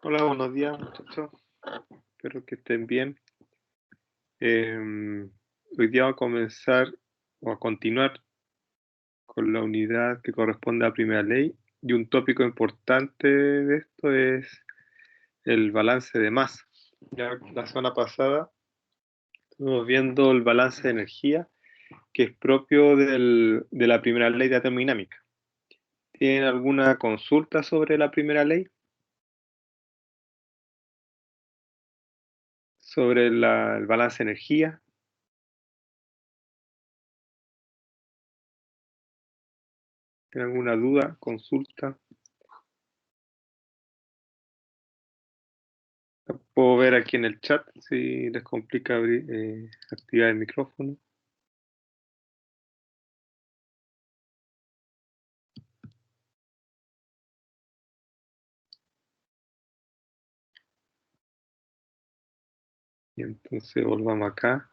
Hola, buenos días, muchachos. Espero que estén bien. Hoy día vamos a comenzar o a continuar con la unidad que corresponde a la primera ley. Y un tópico importante de esto es el balance de masa. Ya la semana pasada estuvimos viendo el balance de energía, que es propio de la primera ley de termodinámica. ¿Tienen alguna consulta sobre la primera ley? Sobre el balance de energía. ¿Tienen alguna duda, consulta? Puedo ver aquí en el chat si les complica activar el micrófono. Y entonces volvamos acá.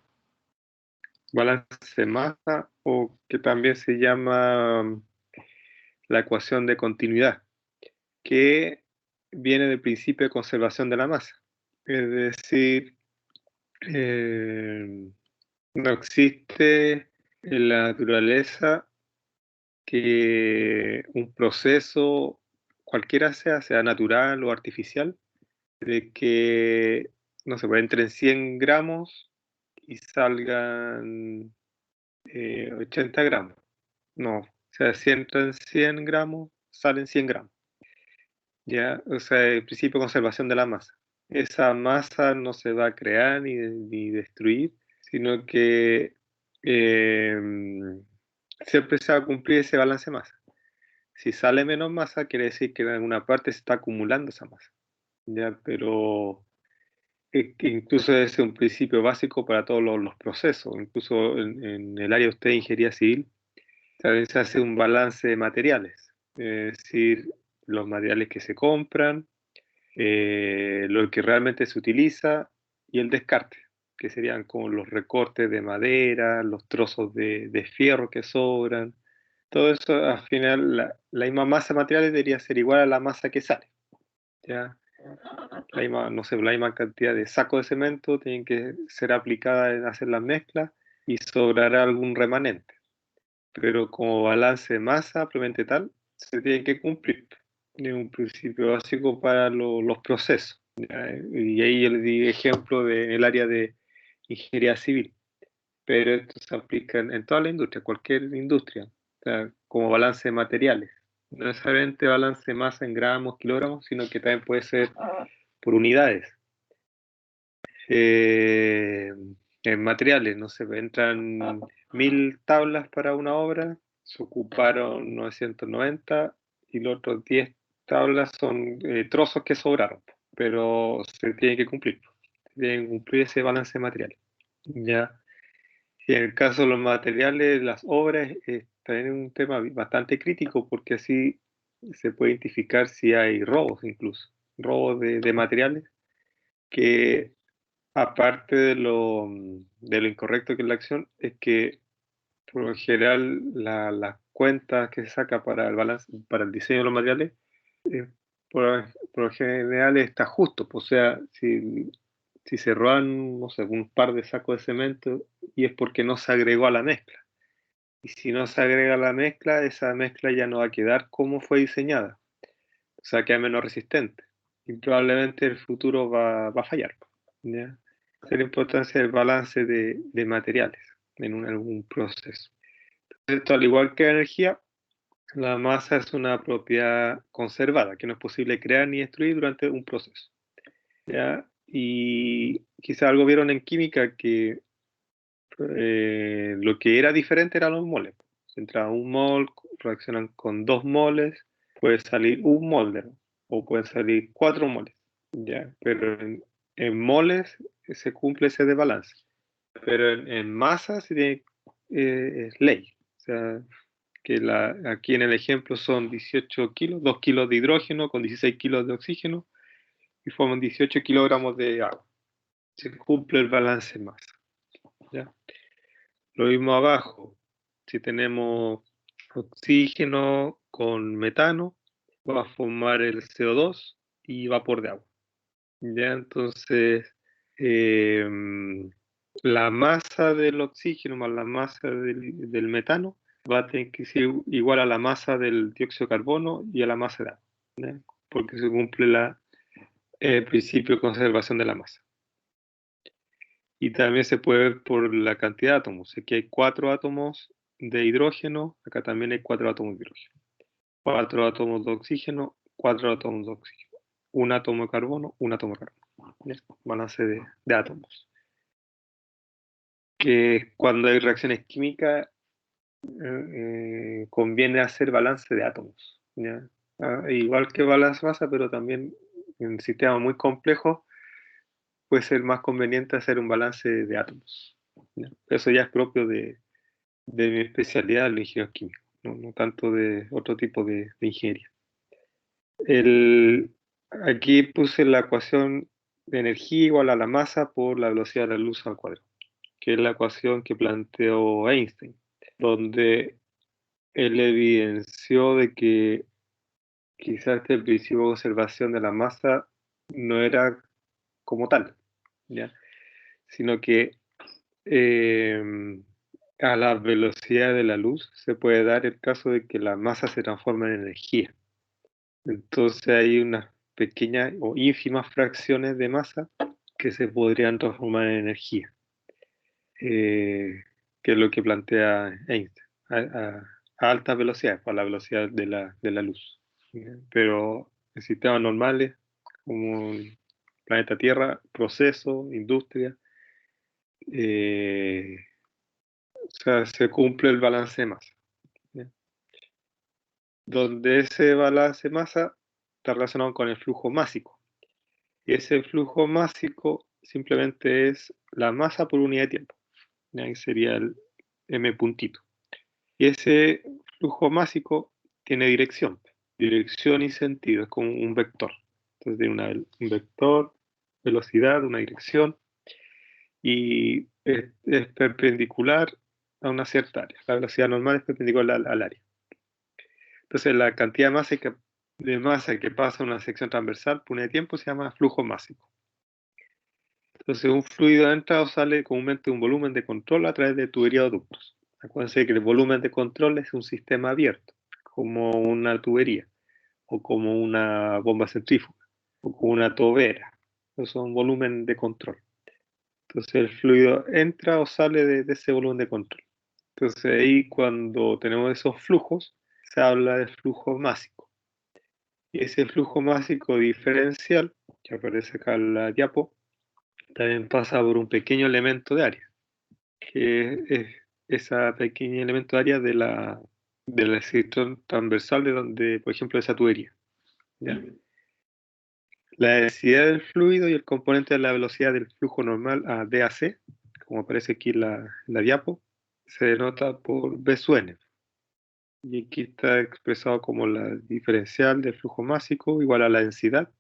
Balance de masa, o que también se llama la ecuación de continuidad, que viene del principio de conservación de la masa. Es decir, no existe en la naturaleza que un proceso, cualquiera sea natural o artificial, de que, no sé, pues entren 100 gramos y salgan 80 gramos. No, o sea, si entran 100 gramos, salen 100 gramos. Ya, o sea, el principio de conservación de la masa. Esa masa no se va a crear ni destruir, sino que siempre se va a cumplir ese balance de masa. Si sale menos masa, quiere decir que en alguna parte se está acumulando esa masa. Ya, pero que incluso es un principio básico para todos los procesos. Incluso en el área de usted de ingeniería civil, también se hace un balance de materiales. Es decir, los materiales que se compran, lo que realmente se utiliza y el descarte, que serían como los recortes de madera, los trozos de fierro que sobran. Todo eso, al final, la misma masa de materiales debería ser igual a la masa que sale. ¿Ya? La misma, no sé, la misma cantidad de sacos de cemento tienen que ser aplicadas en hacer las mezclas y sobrará algún remanente. Pero como balance de masa, propiamente tal, se tiene que cumplir. Es un principio básico para los procesos. ¿Ya? Y ahí yo les di ejemplo del área de ingeniería civil. Pero esto se aplica en toda la industria, cualquier industria, o sea, como balance de materiales. No necesariamente balance de masa en gramos, kilogramos, sino que también puede ser por unidades. Eh, en materiales, no sé, entran 1000 tablas para una obra, se ocuparon 990 y los otros 10 tablas son trozos que sobraron, pero se tiene que cumplir, se tiene que cumplir ese balance de materiales. Ya. Y en el caso de los materiales, las obras, también es un tema bastante crítico porque así se puede identificar si hay robos incluso, robos de materiales que aparte de lo incorrecto que es la acción, es que por lo general las cuentas que se saca para el balance, para el diseño de los materiales, eh, por lo general está justo. Pues, o sea, si se roban, no sé, un par de sacos de cemento y es porque no se agregó a la mezcla. Y si no se agrega a la mezcla, esa mezcla ya no va a quedar como fue diseñada. O sea, queda menos resistente. Y probablemente el futuro va a fallar. ¿Ya? Esa es la importancia del balance de materiales en algún proceso. Esto, al igual que la energía, la masa es una propiedad conservada, que no es posible crear ni destruir durante un proceso. ¿Ya? Y quizá algo vieron en química que lo que era diferente eran los moles. Si entra un mol, reaccionan con 2 moles, puede salir un mol, o pueden salir 4 moles. ¿Ya? Pero en moles se cumple ese desbalance. Pero en masa se tiene, es ley. O sea, que aquí en el ejemplo son 18 kilos, 2 kilos de hidrógeno con 16 kilos de oxígeno y forman 18 kilogramos de agua. Se cumple el balance en masa. ¿Ya? Lo mismo abajo, si tenemos oxígeno con metano, va a formar el CO2 y vapor de agua. Ya, entonces, la masa del oxígeno más la masa del metano va a tener que ser igual a la masa del dióxido de carbono y a la masa de agua, ¿ya? Porque se cumple el principio de conservación de la masa. Y también se puede ver por la cantidad de átomos. Aquí hay 4 átomos de hidrógeno, acá también hay 4 átomos de hidrógeno. 4 átomos de oxígeno, 4 átomos de oxígeno. Un átomo de carbono, un átomo de carbono. ¿Ya? Balance de átomos. Que cuando hay reacciones químicas conviene hacer balance de átomos, ¿ya? Igual que balance masa, pero también en sistemas muy complejos puede ser más conveniente hacer un balance de átomos, ¿ya? Eso ya es propio de mi especialidad, los ingenieros químicos, no tanto de otro tipo de ingeniería. Aquí puse la ecuación de energía igual a la masa por la velocidad de la luz al cuadrado, que es la ecuación que planteó Einstein, donde él evidenció de que quizás este principio de conservación de la masa no era como tal, ¿ya? Sino que eh, a la velocidad de la luz se puede dar el caso de que la masa se transforma en energía. Entonces hay unas pequeñas o ínfimas fracciones de masa que se podrían transformar en energía, que es lo que plantea Einstein, a altas velocidades, a la velocidad de la luz. Pero en sistemas normales, como el planeta Tierra, proceso, industria, eh, o sea, se cumple el balance de masa, ¿ya? Donde ese balance de masa está relacionado con el flujo másico. Y ese flujo másico simplemente es la masa por unidad de tiempo. ¿Ya? Ahí sería el m puntito. Y ese flujo másico tiene dirección y sentido, es como un vector. Entonces tiene un vector, velocidad, una dirección, y es perpendicular a una cierta área. La velocidad normal es perpendicular al área. Entonces la cantidad de masa que pasa una sección transversal por unidad de tiempo se llama flujo másico. Entonces un fluido entra o sale comúnmente un volumen de control a través de tubería o ductos. Acuérdense que el volumen de control es un sistema abierto, como una tubería, o como una bomba centrífuga, o como una tobera. Esos son volumen de control. Entonces el fluido entra o sale de ese volumen de control. Entonces ahí cuando tenemos esos flujos, se habla de flujo másico. Y ese flujo másico diferencial, que aparece acá en la diapo, también pasa por un pequeño elemento de área, que es ese pequeño elemento de área de la sección transversal de donde, por ejemplo, esa tubería, ¿ya? La densidad del fluido y el componente de la velocidad del flujo normal a DAC, como aparece aquí en la diapo, se denota por B sub n. Y aquí está expresado como la diferencial del flujo másico igual a la densidad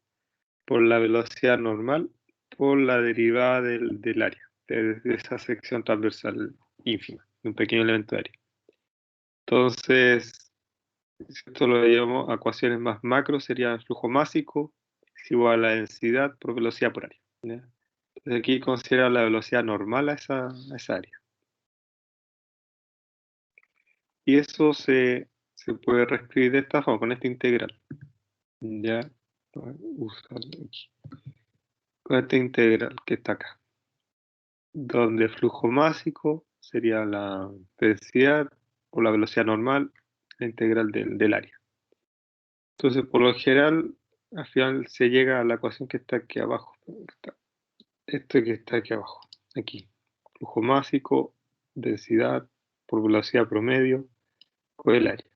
por la velocidad normal por la derivada del área, de esa sección transversal ínfima, de un pequeño elemento de área. Entonces, si esto lo llamamos a ecuaciones más macro, sería el flujo másico es igual a la densidad por velocidad por área, ¿ya? Entonces aquí considera la velocidad normal a esa área. Y eso se puede reescribir de esta forma, con esta integral. Ya, voy a usarlo aquí. Con esta integral que está acá, donde el flujo másico sería la densidad o la velocidad normal, la integral del área. Entonces, por lo general, al final se llega a la ecuación que está aquí abajo. Esto que está aquí abajo, aquí. Flujo másico, densidad por velocidad promedio por el área.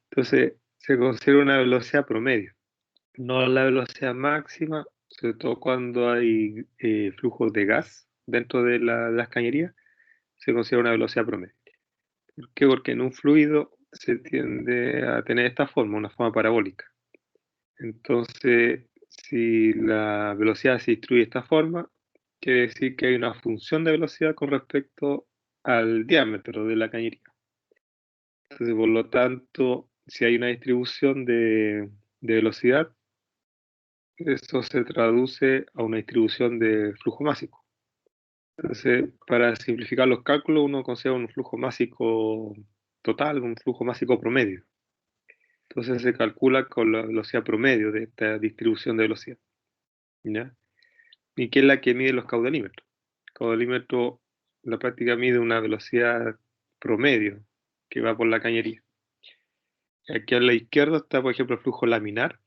Entonces, se considera una velocidad promedio, no la velocidad máxima, sobre todo cuando hay flujos de gas dentro de las cañerías, se considera una velocidad promedio. ¿Por qué? Porque en un fluido se tiende a tener esta forma, una forma parabólica. Entonces, si la velocidad se distribuye de esta forma, quiere decir que hay una función de velocidad con respecto al diámetro de la cañería. Entonces, por lo tanto, si hay una distribución de velocidad, eso se traduce a una distribución de flujo másico. Entonces, para simplificar los cálculos, uno considera un flujo másico total, un flujo másico promedio. Entonces se calcula con la velocidad promedio de esta distribución de velocidad, ¿ya? ¿Y qué es la que mide los caudalímetros? El caudalímetro en la práctica mide una velocidad promedio que va por la cañería. Aquí a la izquierda está, por ejemplo, el flujo laminar,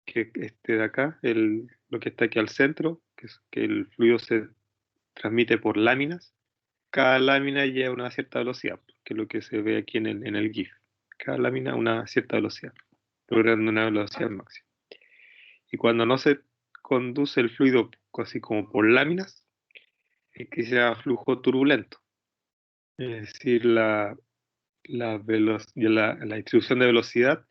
que es este de acá, lo que está aquí al centro, que es que el fluido se transmite por láminas. Cada lámina lleva una cierta velocidad, que es lo que se ve aquí en el GIF. Cada lámina una cierta velocidad, logrando una velocidad máxima. Y cuando no se conduce el fluido así como por láminas, es que se llama flujo turbulento. Es decir, la distribución de velocidad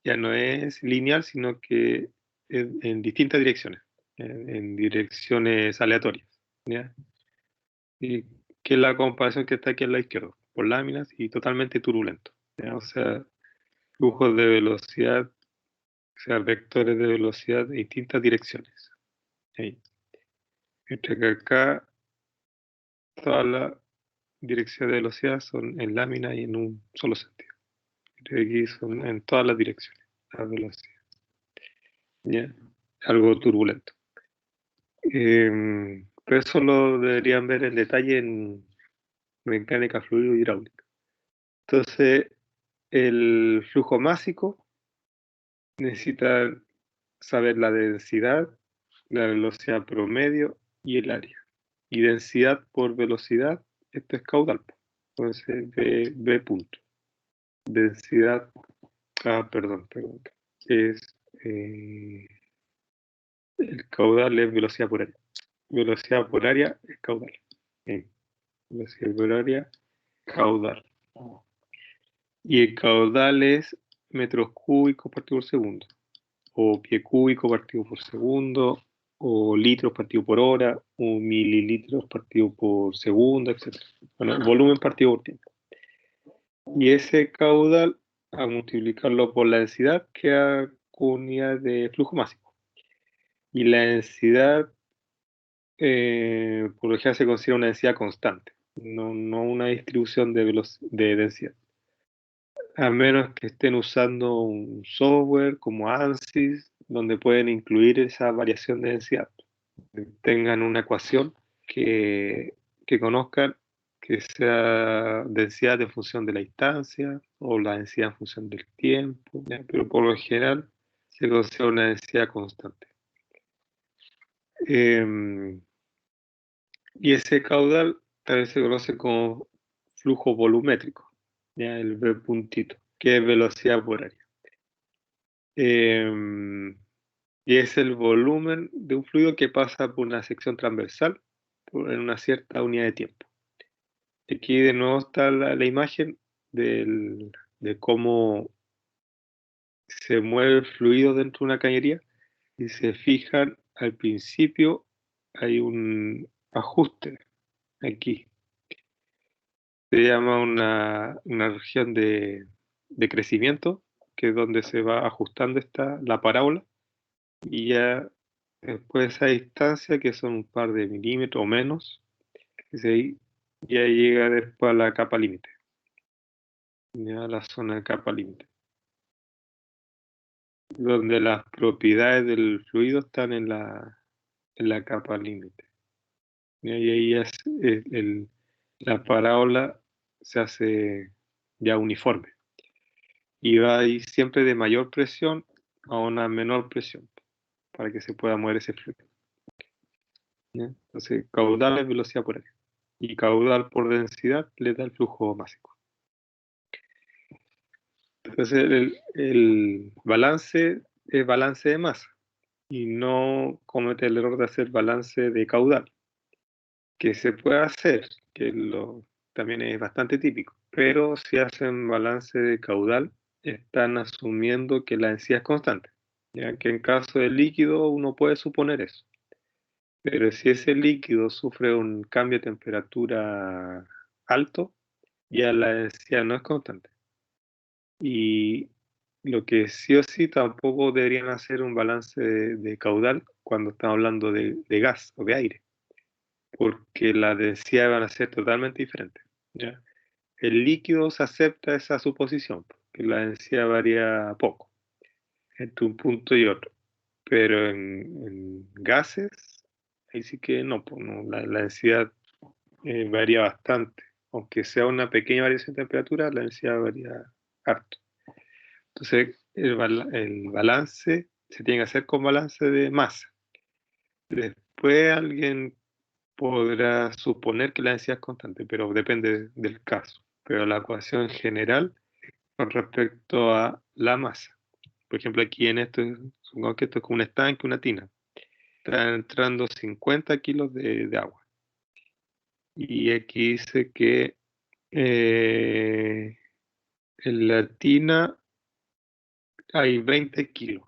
ya no es lineal, sino que en distintas direcciones, en direcciones aleatorias, ¿ya? Y que es la comparación que está aquí a la izquierda, por láminas y totalmente turbulento, ¿ya? O sea, flujos de velocidad, o sea, vectores de velocidad en distintas direcciones. Ahí. Mientras que acá todas las direcciones de velocidad son en lámina y en un solo sentido. Mientras que aquí son en todas las direcciones, la velocidad. ¿Ya? Algo turbulento. Pero eso lo deberían ver en detalle en mecánica fluido y hidráulica. Entonces, el flujo másico necesita saber la densidad, la velocidad promedio y el área. Y densidad por velocidad, esto es caudal. Entonces, B punto. Densidad, perdón. Es, el caudal es velocidad por área. Velocidad por área es caudal. Velocidad por área, caudal. Y el caudal es metros cúbicos partido por segundo, o pie cúbico partido por segundo, o litros partido por hora, o mililitros partido por segundo, etc. Bueno, volumen partido por tiempo. Y ese caudal, a multiplicarlo por la densidad, queda con unidad de flujo másico. Y la densidad, por lo general, se considera una densidad constante, no una distribución de densidad. A menos que estén usando un software como ANSYS, donde pueden incluir esa variación de densidad. Tengan una ecuación que conozcan, que sea densidad en función de la distancia o la densidad en función del tiempo, ¿ya? Pero por lo general se considera una densidad constante. Y ese caudal también se conoce como flujo volumétrico, ¿ya? El V puntito, que es velocidad por área. Y es el volumen de un fluido que pasa por una sección transversal en una cierta unidad de tiempo. Aquí de nuevo está la imagen de cómo se mueve el fluido dentro de una cañería. Y se fijan, al principio hay un ajuste aquí. Se llama una región de crecimiento, que es donde se va ajustando la parábola. Y ya después de esa distancia, que son un par de milímetros o menos, ya llega después a la capa límite, ya a la zona de capa límite, donde las propiedades del fluido están en la capa límite. Y ahí la parábola se hace ya uniforme y va a ir siempre de mayor presión a una menor presión para que se pueda mover ese fluido, ¿ya? Entonces, caudal es velocidad por área y caudal por densidad le da el flujo másico. Entonces, el balance es balance de masa y no comete el error de hacer balance de caudal, que se puede hacer, también es bastante típico, pero si hacen balance de caudal, están asumiendo que la densidad es constante, ya que en caso de líquido uno puede suponer eso. Pero si ese líquido sufre un cambio de temperatura alto, ya la densidad no es constante. Y lo que sí o sí tampoco deberían hacer un balance de caudal cuando estamos hablando de gas o de aire, porque las densidades van a ser totalmente diferentes. ¿Ya? El líquido se acepta esa suposición, que la densidad varía poco entre un punto y otro, pero en gases, ahí sí que no, pues, no, la densidad varía bastante. Aunque sea una pequeña variación de temperatura, la densidad varía harto. Entonces, el balance se tiene que hacer con balance de masa. Después alguien podrá suponer que la densidad es constante, pero depende del caso. Pero la ecuación general con respecto a la masa. Por ejemplo, aquí en esto, supongamos que esto es como un estanque, una tina. Están entrando 50 kilos de agua. Y aquí dice que en la tina hay 20 kilos.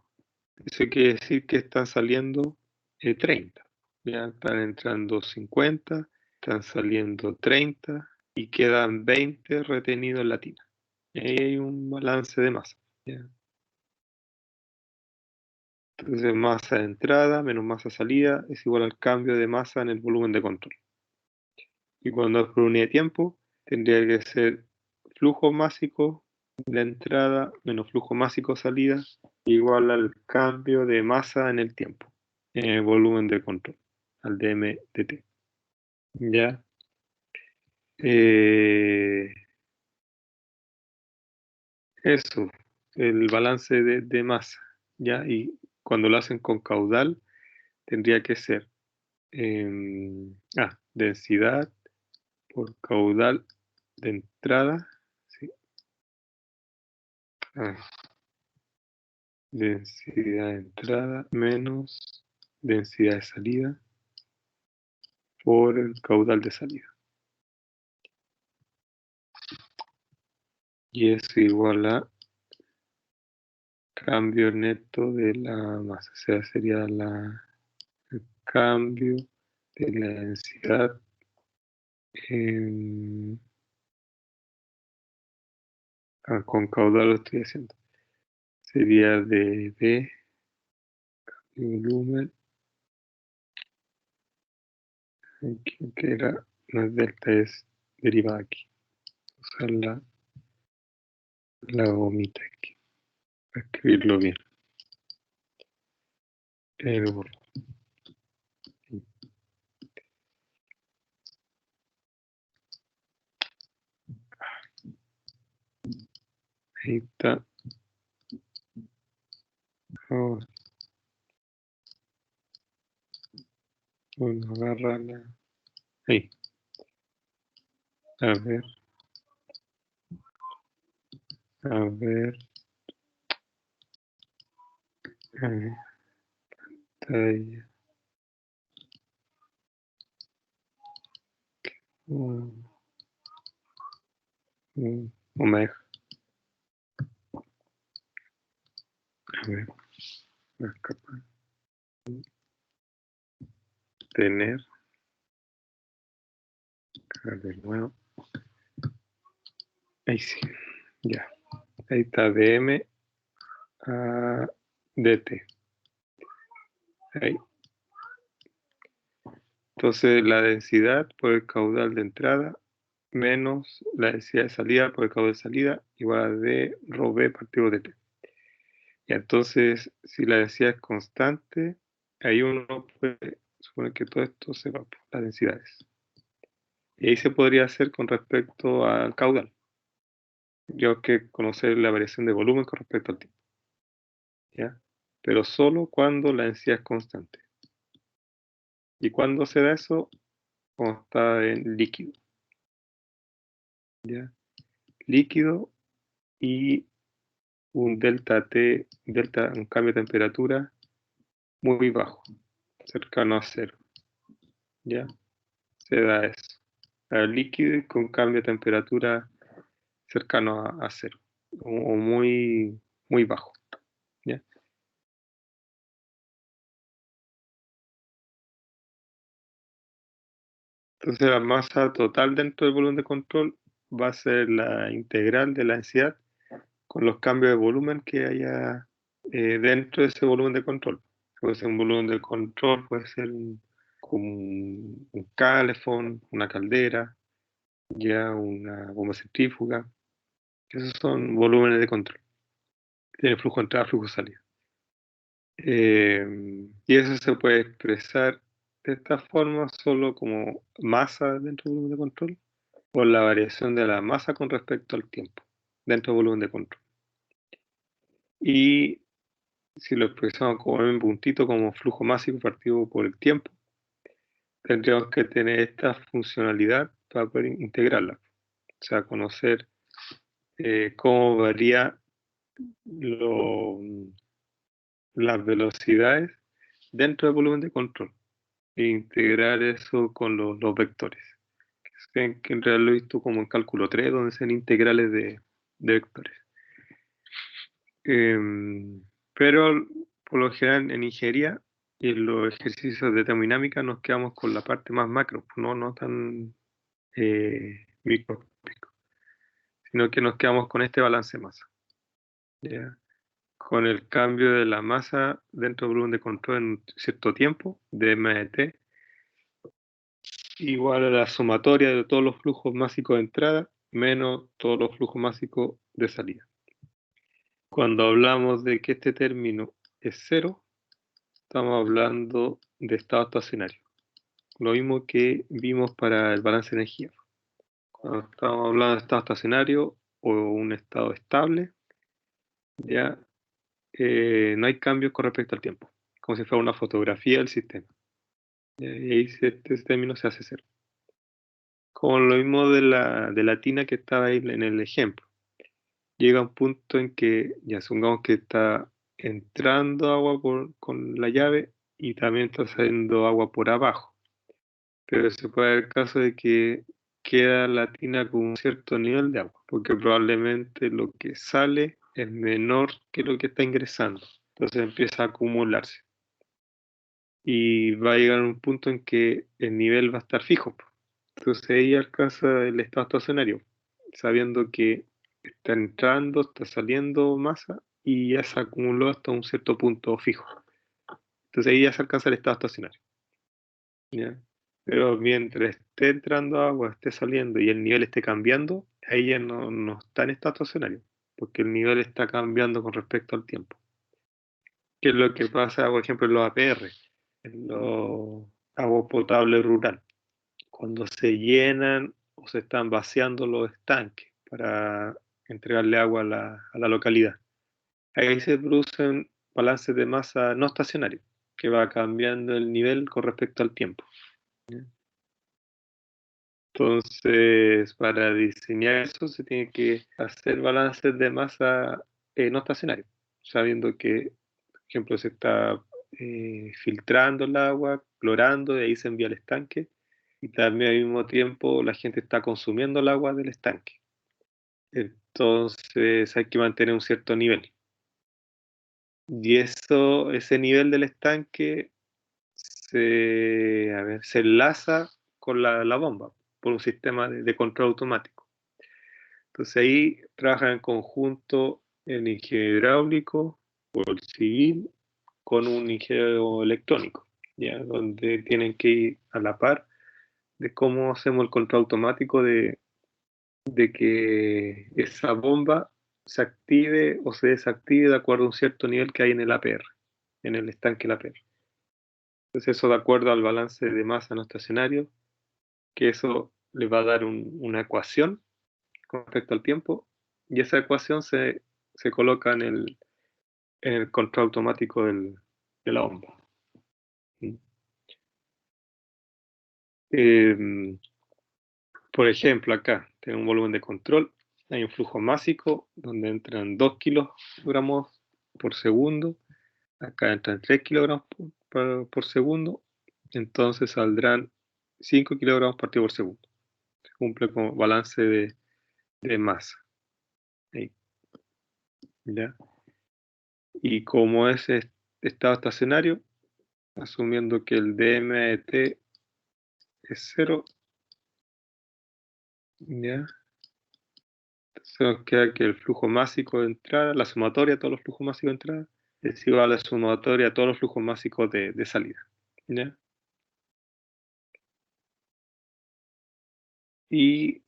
Eso quiere decir que están saliendo 30. Ya están entrando 50, están saliendo 30 y quedan 20 retenidos en la tina. Y ahí hay un balance de masa. ¿Ya? Entonces masa de entrada menos masa de salida es igual al cambio de masa en el volumen de control. Y cuando es por unidad de tiempo, tendría que ser flujo másico de entrada menos flujo másico salida igual al cambio de masa en el tiempo, en el volumen de control, al dm dt. ¿Ya? Eh, Eso, el balance de masa. ¿Ya? Y cuando lo hacen con caudal, tendría que ser densidad por caudal de entrada. ¿Sí? Ah, densidad de entrada menos densidad de salida por el caudal de salida. Y es igual a cambio neto de la masa. O sea, sería el cambio de la densidad con caudal lo estoy haciendo. Sería de B, volumen, aquí, que era, no es delta, es derivada aquí. Usar la gomita aquí, para escribirlo bien. Ahí está. Oh, bueno, agarra la. Ahí. A ver. A ver. Pantalla. No me deja. A ver. No es capaz de tener. A ver, de nuevo. Ahí sí. Ya. Ahí está dm a dt. Ahí. Entonces la densidad por el caudal de entrada menos la densidad de salida por el caudal de salida igual a d rho b partido dt. Y entonces, si la densidad es constante, ahí uno puede suponer que todo esto se va por las densidades. Y ahí se podría hacer con respecto al caudal. Yo hay que conocer la variación de volumen con respecto al tiempo. ¿Ya? Pero solo cuando la densidad es constante. ¿Y cuándo se da eso? Cuando está en líquido. ¿Ya? Líquido y un delta T, un cambio de temperatura muy bajo, cercano a cero. ¿Ya? Se da eso. El líquido con cambio de temperatura cercano a cero o muy, muy bajo. ¿Ya? Entonces la masa total dentro del volumen de control va a ser la integral de la densidad con los cambios de volumen que haya dentro de ese volumen de control. Puede ser un volumen de control, puede ser como un calefón, una caldera, ya una bomba centrífuga. Esos son volúmenes de control. Tiene flujo de entrada, flujo de salida. Y eso se puede expresar de esta forma solo como masa dentro del volumen de control, o la variación de la masa con respecto al tiempo dentro del volumen de control. Y si lo expresamos como en puntito, como flujo másico partido por el tiempo, tendríamos que tener esta funcionalidad para poder integrarla. O sea, conocer cómo varía las velocidades dentro del volumen de control e integrar eso con los vectores. Que en realidad lo he visto como en cálculo 3, donde son integrales de vectores. Pero por lo general en ingeniería y en los ejercicios de termodinámica nos quedamos con la parte más macro, no tan microscópico, sino que nos quedamos con este balance masa. ¿Ya? Con el cambio de la masa dentro del volumen de control en un cierto tiempo, de m de t, igual a la sumatoria de todos los flujos másicos de entrada menos todos los flujos másicos de salida. Cuando hablamos de que este término es cero, estamos hablando de estado estacionario. Lo mismo que vimos para el balance de energía. Cuando estamos hablando de estado estacionario o un estado estable, ya no hay cambios con respecto al tiempo, como si fuera una fotografía del sistema. Y ahí este término se hace cero. Como lo mismo de la tina que estaba ahí en el ejemplo. Llega un punto en que, ya supongamos que está entrando agua con la llave y también está saliendo agua por abajo. Pero se puede dar el caso de que queda la tina con un cierto nivel de agua, porque probablemente lo que sale es menor que lo que está ingresando. Entonces empieza a acumularse. Y va a llegar a un punto en que el nivel va a estar fijo. Entonces ahí alcanza el estado estacionario, sabiendo que está entrando, está saliendo masa y ya se acumuló hasta un cierto punto fijo. Entonces ahí ya se alcanza el estado estacionario. ¿Ya? Pero mientras esté entrando agua, esté saliendo y el nivel esté cambiando, ahí ya no está en estado estacionario, porque el nivel está cambiando con respecto al tiempo. ¿Qué es lo que pasa, por ejemplo, en los APR, en los agua potable rural? Cuando se llenan o se están vaciando los estanques para entregarle agua a la localidad. Ahí se producen balances de masa no estacionarios, que va cambiando el nivel con respecto al tiempo. Entonces, para diseñar eso se tiene que hacer balances de masa no estacionarios, sabiendo que, por ejemplo, se está filtrando el agua, clorando, y ahí se envía al estanque, y también al mismo tiempo la gente está consumiendo el agua del estanque. Entonces hay que mantener un cierto nivel. Y ese nivel del estanque se enlaza con la bomba por un sistema de control automático. Entonces ahí trabajan en conjunto el ingeniero hidráulico o el civil con un ingeniero electrónico, ¿ya? Donde tienen que ir a la par de cómo hacemos el control automático de que esa bomba se active o se desactive de acuerdo a un cierto nivel que hay en el APR, en el estanque del APR. Entonces eso de acuerdo al balance de masa no estacionario, que eso le va a dar una ecuación con respecto al tiempo, y esa ecuación se coloca en el control automático de la bomba. Por ejemplo, acá tengo un volumen de control, hay un flujo másico donde entran 2 kilogramos por segundo, acá entran 3 kilogramos por segundo, entonces saldrán 5 kilogramos partido por segundo. Se cumple como balance de masa. Ahí, ¿ya? Y como es estado estacionario, asumiendo que el dm de t es 0, ¿ya? Se nos queda que el flujo másico de entrada, la sumatoria de todos los flujos másicos de entrada, es igual a la sumatoria de todos los flujos másicos de salida. ¿Ya? Y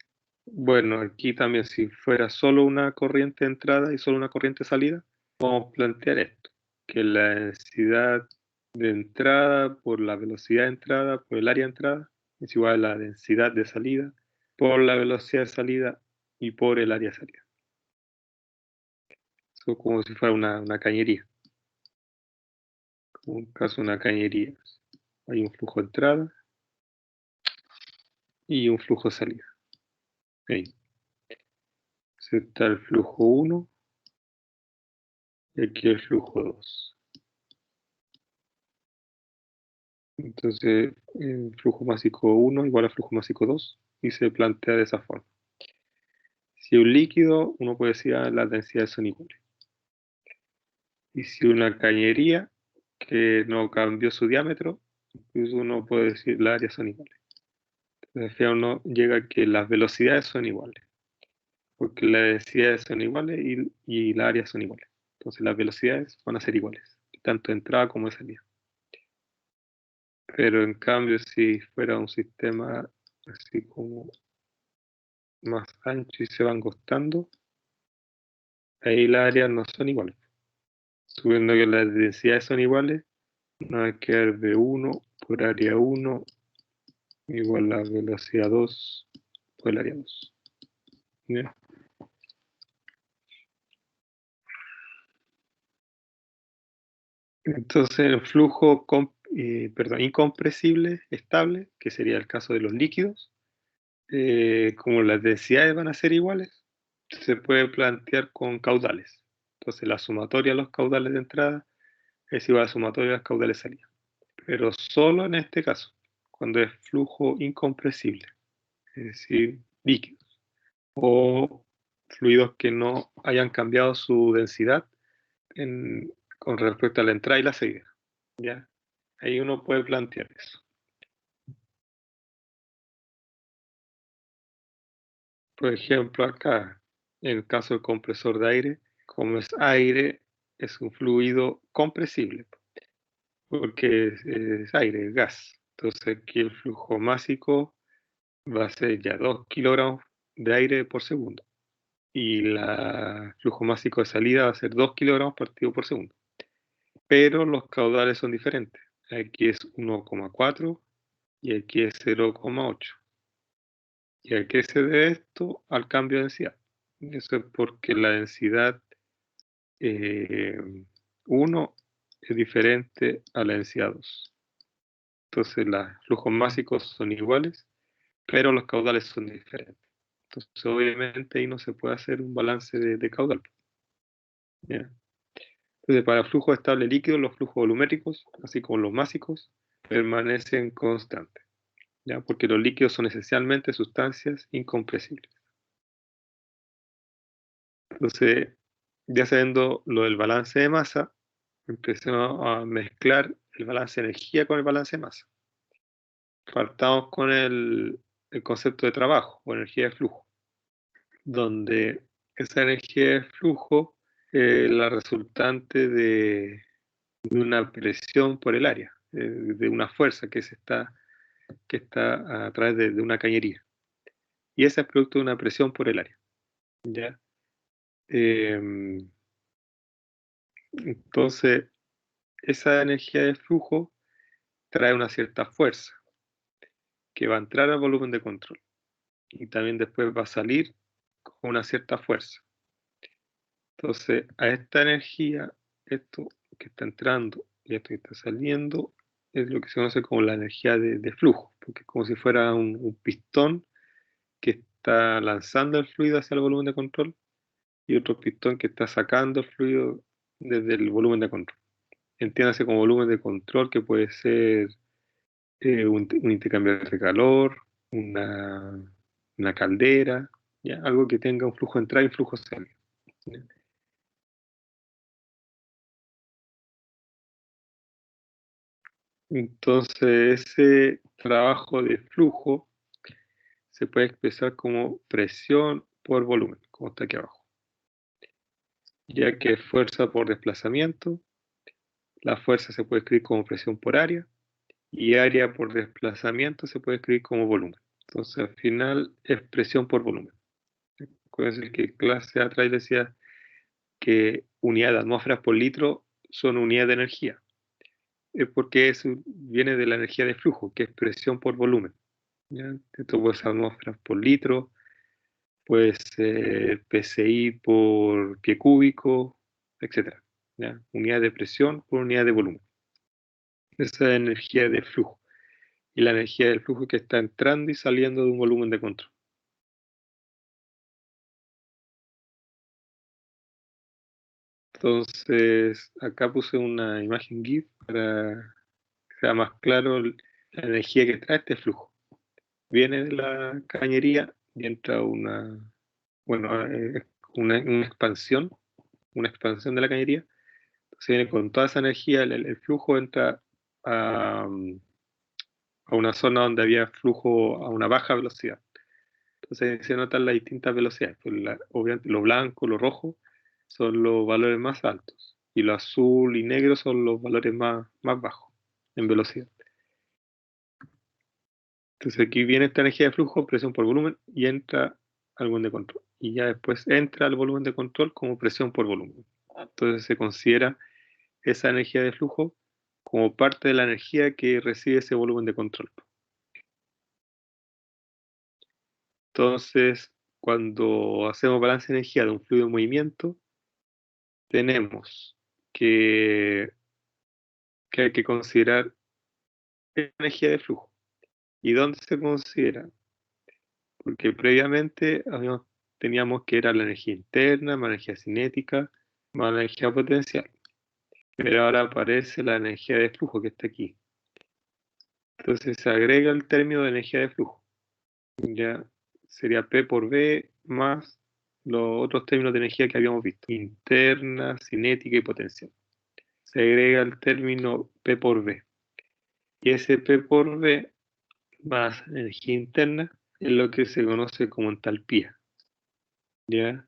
bueno, aquí también si fuera solo una corriente de entrada y solo una corriente de salida, podemos plantear esto, que la densidad de entrada por la velocidad de entrada por el área de entrada es igual a la densidad de salida por la velocidad de salida y por el área de salida. Eso es como si fuera una cañería, como un caso de una cañería. Hay un flujo de entrada y un flujo de salida. Ahí. Está el flujo 1 y aquí el flujo 2. Entonces, el flujo másico 1 igual a flujo másico 2 y se plantea de esa forma. Si un líquido, uno puede decir que las densidades son iguales. Y si una cañería que no cambió su diámetro, incluso uno puede decir las áreas son iguales. Entonces, uno llega a que las velocidades son iguales, porque las densidades son iguales y las áreas son iguales. Entonces, las velocidades van a ser iguales, tanto de entrada como de salida. Pero en cambio, si fuera un sistema así como más ancho y se van angostando, ahí las áreas no son iguales. Subiendo que las densidades son iguales, nos va a quedar V1 por área 1 igual a velocidad 2 por el área 2. ¿Ya? Entonces el flujo incompresible estable, que sería el caso de los líquidos, como las densidades van a ser iguales, se puede plantear con caudales. Entonces la sumatoria de los caudales de entrada es igual a la sumatoria de los caudales de salida. Pero solo en este caso, cuando es flujo incompresible, es decir, líquidos, o fluidos que no hayan cambiado su densidad con respecto a la entrada y la salida. ¿Ya? Ahí uno puede plantear eso. Por ejemplo, acá, en el caso del compresor de aire, como es aire, es un fluido compresible, porque es aire, es gas. Entonces aquí el flujo másico va a ser ya 2 kilogramos de aire por segundo. Y el flujo másico de salida va a ser 2 kilogramos partido por segundo. Pero los caudales son diferentes. Aquí es 1,4 y aquí es 0,8. ¿Y a qué se debe esto? Al cambio de densidad. Eso es porque la densidad 1 es diferente a la densidad 2. Entonces los flujos másicos son iguales, pero los caudales son diferentes. Entonces obviamente ahí no se puede hacer un balance de caudal. ¿Ya? Entonces para flujos estables líquidos, los flujos volumétricos, así como los másicos, permanecen constantes. ¿Ya? Porque los líquidos son esencialmente sustancias incompresibles. Entonces, ya sabiendo lo del balance de masa, empecemos a mezclar el balance de energía con el balance de masa. Partamos con el concepto de trabajo o energía de flujo, donde esa energía de flujo es la resultante de una presión por el área, de una fuerza que está a través de una cañería. Y ese es producto de una presión por el área. ¿Ya? Entonces, esa energía de flujo trae una cierta fuerza que va a entrar al volumen de control y también después va a salir con una cierta fuerza. Entonces, a esta energía, esto que está entrando y esto que está saliendo, es lo que se conoce como la energía de flujo, porque es como si fuera un pistón que está lanzando el fluido hacia el volumen de control y otro pistón que está sacando el fluido desde el volumen de control. Entiéndase como volumen de control que puede ser un intercambiador de calor, una caldera, ¿ya? Algo que tenga un flujo de entrada y un flujo de salida. ¿Ya? Entonces, ese trabajo de flujo se puede expresar como presión por volumen, como está aquí abajo. Ya que fuerza por desplazamiento, la fuerza se puede escribir como presión por área, y área por desplazamiento se puede escribir como volumen. Entonces al final es presión por volumen. Acuérdense que clase atrás decía que unidad de atmósferas por litro son unidades de energía. Es porque eso viene de la energía de flujo, que es presión por volumen. ¿Ya? Esto puede ser atmósferas por litro, puede ser PSI por pie cúbico, etc. ¿Ya? Unidad de presión por unidad de volumen. Esa es energía de flujo. Y la energía del flujo que está entrando y saliendo de un volumen de control. Entonces, acá puse una imagen GIF para que sea más claro la energía que trae este flujo. Viene de la cañería y entra bueno, una expansión de la cañería. Entonces viene con toda esa energía, el flujo entra a una zona donde había flujo a una baja velocidad. Entonces se notan las distintas velocidades. Pues obviamente lo blanco, lo rojo son los valores más altos y lo azul y negro son los valores más bajos en velocidad. Entonces aquí viene esta energía de flujo, presión por volumen y entra al volumen de control. Y ya después entra al volumen de control como presión por volumen. Entonces se considera esa energía de flujo como parte de la energía que recibe ese volumen de control. Entonces, cuando hacemos balance de energía de un fluido en movimiento, tenemos que hay que considerar la energía de flujo. ¿Y dónde se considera? Porque previamente teníamos que era la energía interna, más energía cinética, más energía potencial. Pero ahora aparece la energía de flujo que está aquí. Entonces se agrega el término de energía de flujo. Ya sería P por V más los otros términos de energía que habíamos visto. Interna, cinética y potencial. Se agrega el término P por V. Y ese P por V más energía interna es lo que se conoce como entalpía. ¿Ya?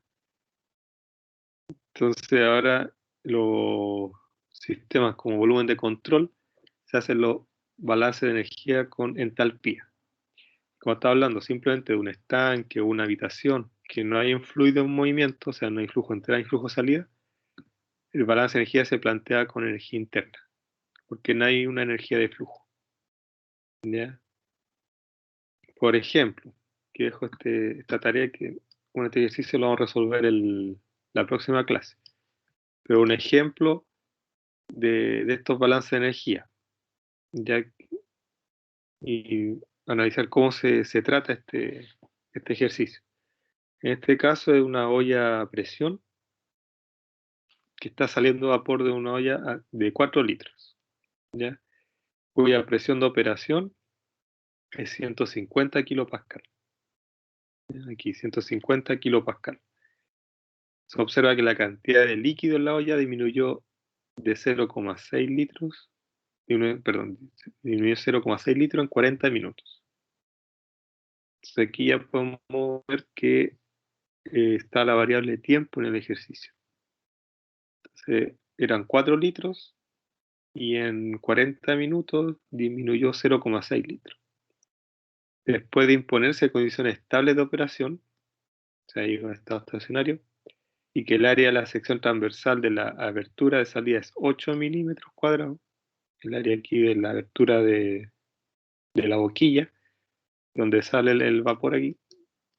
Entonces ahora los sistemas como volumen de control se hacen los balances de energía con entalpía. Como estaba hablando, simplemente de un estanque o una habitación que no hay un fluido en movimiento, o sea, no hay flujo entrada y flujo salida, el balance de energía se plantea con energía interna, porque no hay una energía de flujo. ¿Ya? Por ejemplo, que dejo esta tarea que este ejercicio lo vamos a resolver la próxima clase. Pero un ejemplo de estos balances de energía, ya, y analizar cómo se trata este ejercicio. En este caso es una olla a presión que está saliendo vapor de una olla de 4 litros, ¿ya? Cuya presión de operación es 150 kilopascal. Aquí 150 kilopascal. Se observa que la cantidad de líquido en la olla disminuyó de 0,6 litros, disminuyó 0,6 litros en 40 minutos. Entonces aquí ya podemos ver que está la variable tiempo en el ejercicio. Entonces eran 4 litros y en 40 minutos disminuyó 0,6 litros. Después de imponerse condiciones estables de operación, o sea, en estado estacionario, y que el área de la sección transversal de la abertura de salida es 8 milímetros cuadrados, el área aquí de la abertura de la boquilla, donde sale el vapor aquí,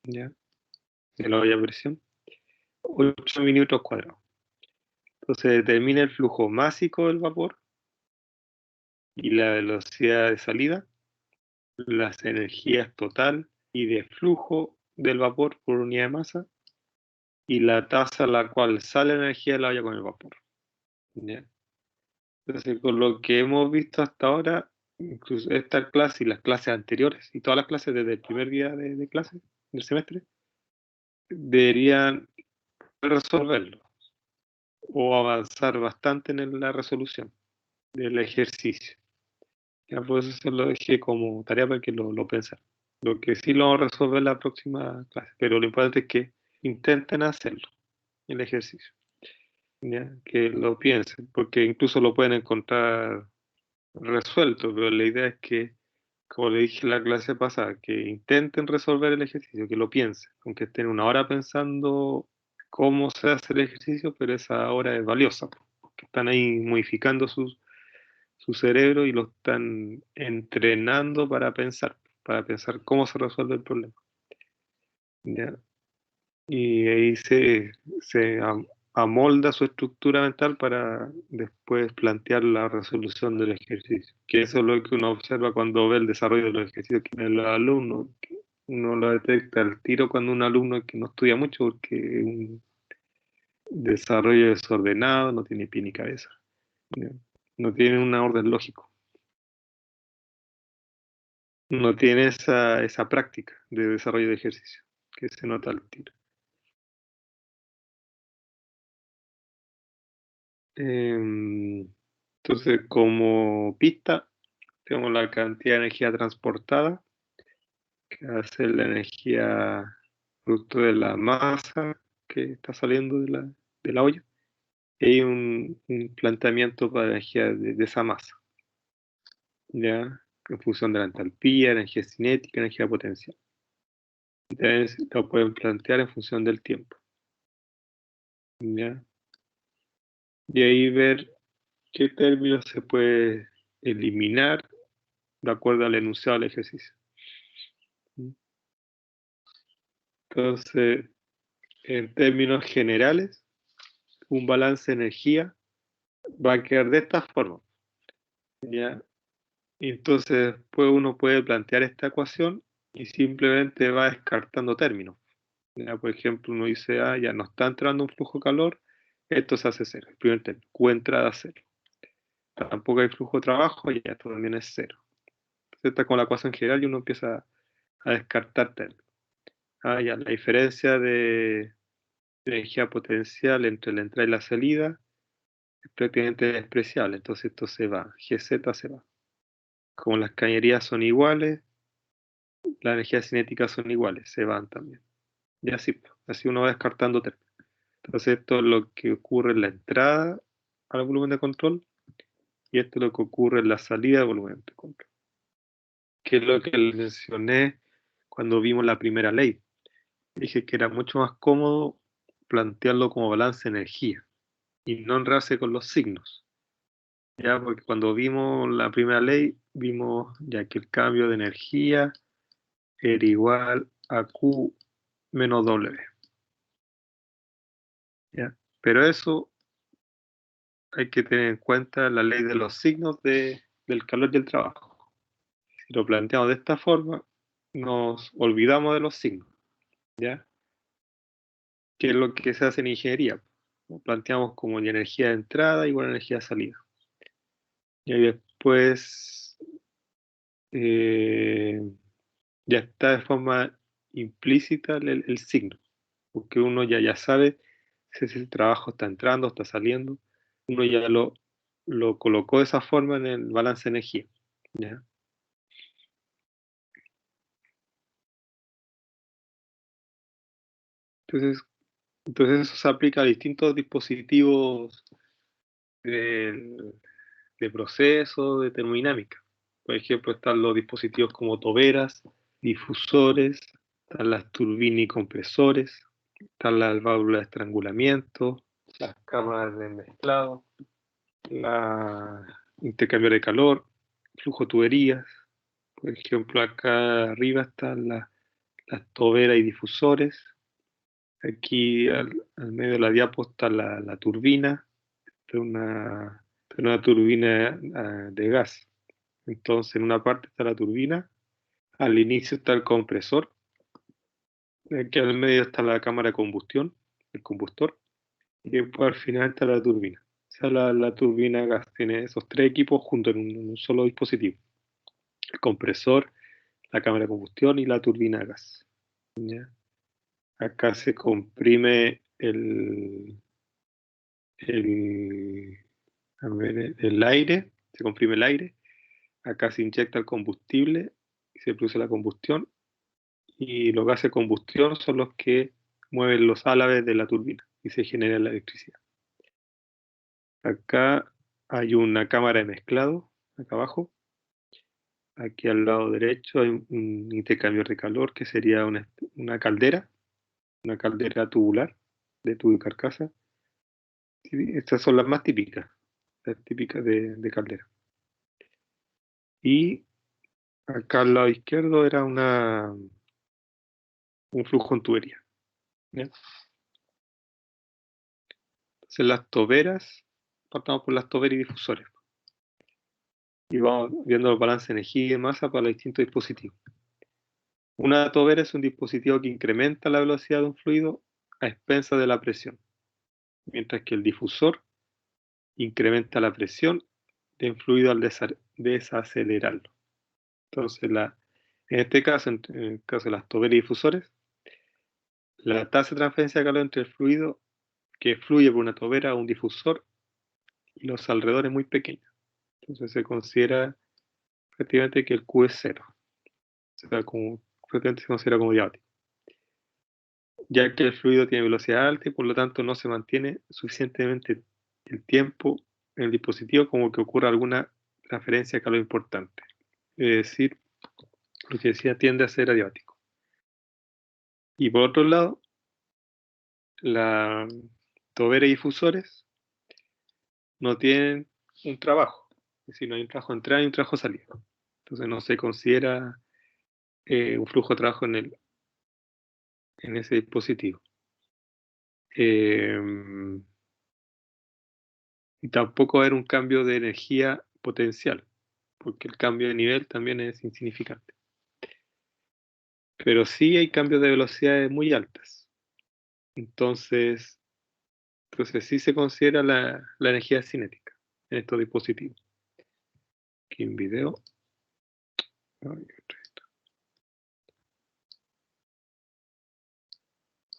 ¿ya? De la olla a presión, 8 milímetros cuadrados. Entonces determina el flujo másico del vapor y la velocidad de salida, las energías total y de flujo del vapor por unidad de masa y la tasa a la cual sale la energía de la olla con el vapor. ¿Ya? Entonces, con lo que hemos visto hasta ahora, incluso esta clase y las clases anteriores y todas las clases desde el primer día de clase del semestre, deberían resolverlo o avanzar bastante en la resolución del ejercicio. Ya, por eso se lo dejé como tarea para que lo pensara. Lo que sí lo vamos a resolver en la próxima clase, pero lo importante es que intenten hacerlo, el ejercicio. ¿Ya? Que lo piensen, porque incluso lo pueden encontrar resuelto, pero la idea es que, como le dije en la clase pasada, que intenten resolver el ejercicio, que lo piensen, aunque estén una hora pensando cómo se hace el ejercicio, pero esa hora es valiosa, porque están ahí modificando su cerebro y lo están entrenando para pensar cómo se resuelve el problema. ¿Ya? Y ahí se amolda su estructura mental para después plantear la resolución del ejercicio. Que eso es lo que uno observa cuando ve el desarrollo de los ejercicios que en los alumnos. Que uno lo detecta al tiro cuando un alumno que no estudia mucho porque es un desarrollo desordenado, no tiene pie ni cabeza. ¿Ya? No tiene un orden lógico. No tiene esa práctica de desarrollo de ejercicio que se nota al tiro. Entonces, como pista, tenemos la cantidad de energía transportada, que va a ser la energía producto de la masa que está saliendo de la olla. Y hay un planteamiento para la energía de esa masa, ¿ya? En función de la entalpía, energía cinética, energía potencial. Entonces, lo pueden plantear en función del tiempo, ¿ya? Y ahí ver qué términos se puede eliminar de acuerdo al enunciado del ejercicio. Entonces, en términos generales, un balance de energía va a quedar de esta forma, ¿ya? Entonces, después uno puede plantear esta ecuación y simplemente va descartando términos. ¿Ya? Por ejemplo, uno dice, ya no está entrando un flujo de calor, esto se hace cero. El primer término, Q entrada cero. Tampoco hay flujo de trabajo, ya esto también es cero. Entonces, está con la ecuación general y uno empieza a descartar términos. Ya, la diferencia de energía potencial entre la entrada y la salida es prácticamente despreciable, entonces esto se va, GZ se va. Como las cañerías son iguales, las energías cinéticas son iguales, se van también. Y así uno va descartando términos. Entonces esto es lo que ocurre en la entrada al volumen de control y esto es lo que ocurre en la salida del volumen de control. Que es lo que les mencioné cuando vimos la primera ley. Dije que era mucho más cómodo plantearlo como balance de energía y no enredarse con los signos. Ya, porque cuando vimos la primera ley, vimos ya que el cambio de energía era igual a Q menos W. ¿Ya? Pero eso hay que tener en cuenta la ley de los signos del calor y el trabajo. Si lo planteamos de esta forma, nos olvidamos de los signos, ¿ya? Que es lo que se hace en ingeniería. Lo planteamos como energía de entrada igual a energía de salida. Y después eh, ya está de forma implícita el signo, porque uno ya sabe si el trabajo está entrando, está saliendo, uno ya lo colocó de esa forma en el balance de energía. ¿Ya? Entonces, entonces eso se aplica a distintos dispositivos de, de proceso, de termodinámica. Por ejemplo, están los dispositivos como toberas, difusores, están las turbinas y compresores, están las válvulas de estrangulamiento, las cámaras de mezclado, la intercambio de calor, flujo tuberías. Por ejemplo, acá arriba están las toberas y difusores. Aquí al medio de la diapo está la turbina, una turbina de gas. Entonces, en una parte está la turbina, al inicio está el compresor, aquí al medio está la cámara de combustión, el combustor, y después al final está la turbina. O sea, la turbina a gas tiene esos tres equipos juntos en un solo dispositivo. El compresor, la cámara de combustión y la turbina a gas. ¿Ya? Acá se comprime el, el aire, se comprime el aire. Acá se inyecta el combustible y se produce la combustión. Y los gases de combustión son los que mueven los álabes de la turbina y se genera la electricidad. Acá hay una cámara de mezclado, acá abajo. Aquí al lado derecho hay un intercambio de calor que sería una caldera tubular de tubo y carcasa. Estas son las más típicas, las típicas de caldera. Y acá al lado izquierdo era un flujo en tubería. ¿Ya? Entonces las toberas, partamos por las toberas y difusores. Y vamos viendo el balance de energía y masa para los distintos dispositivos. Una tobera es un dispositivo que incrementa la velocidad de un fluido a expensas de la presión, mientras que el difusor incrementa la presión de un fluido al desacelerarlo. Entonces, en este caso, en el caso de las toberas y difusores, la tasa de transferencia de calor entre el fluido que fluye por una tobera a un difusor y los alrededores muy pequeños. Entonces se considera prácticamente que el Q es cero. O sea, prácticamente se considera como diabático, ya que el fluido tiene velocidad alta y por lo tanto no se mantiene suficientemente el tiempo en el dispositivo como que ocurra alguna transferencia de calor importante. Es decir, lo que decía tiende a ser adiabático. Y por otro lado, la tobera y difusores no tienen un trabajo, es decir, no hay un trabajo de entrada y un trabajo de salida. Entonces no se considera un flujo de trabajo en ese dispositivo. Y tampoco va a haber un cambio de energía potencial, porque el cambio de nivel también es insignificante. Pero sí hay cambios de velocidades muy altas. Entonces sí se considera la energía cinética en estos dispositivos. Aquí en video.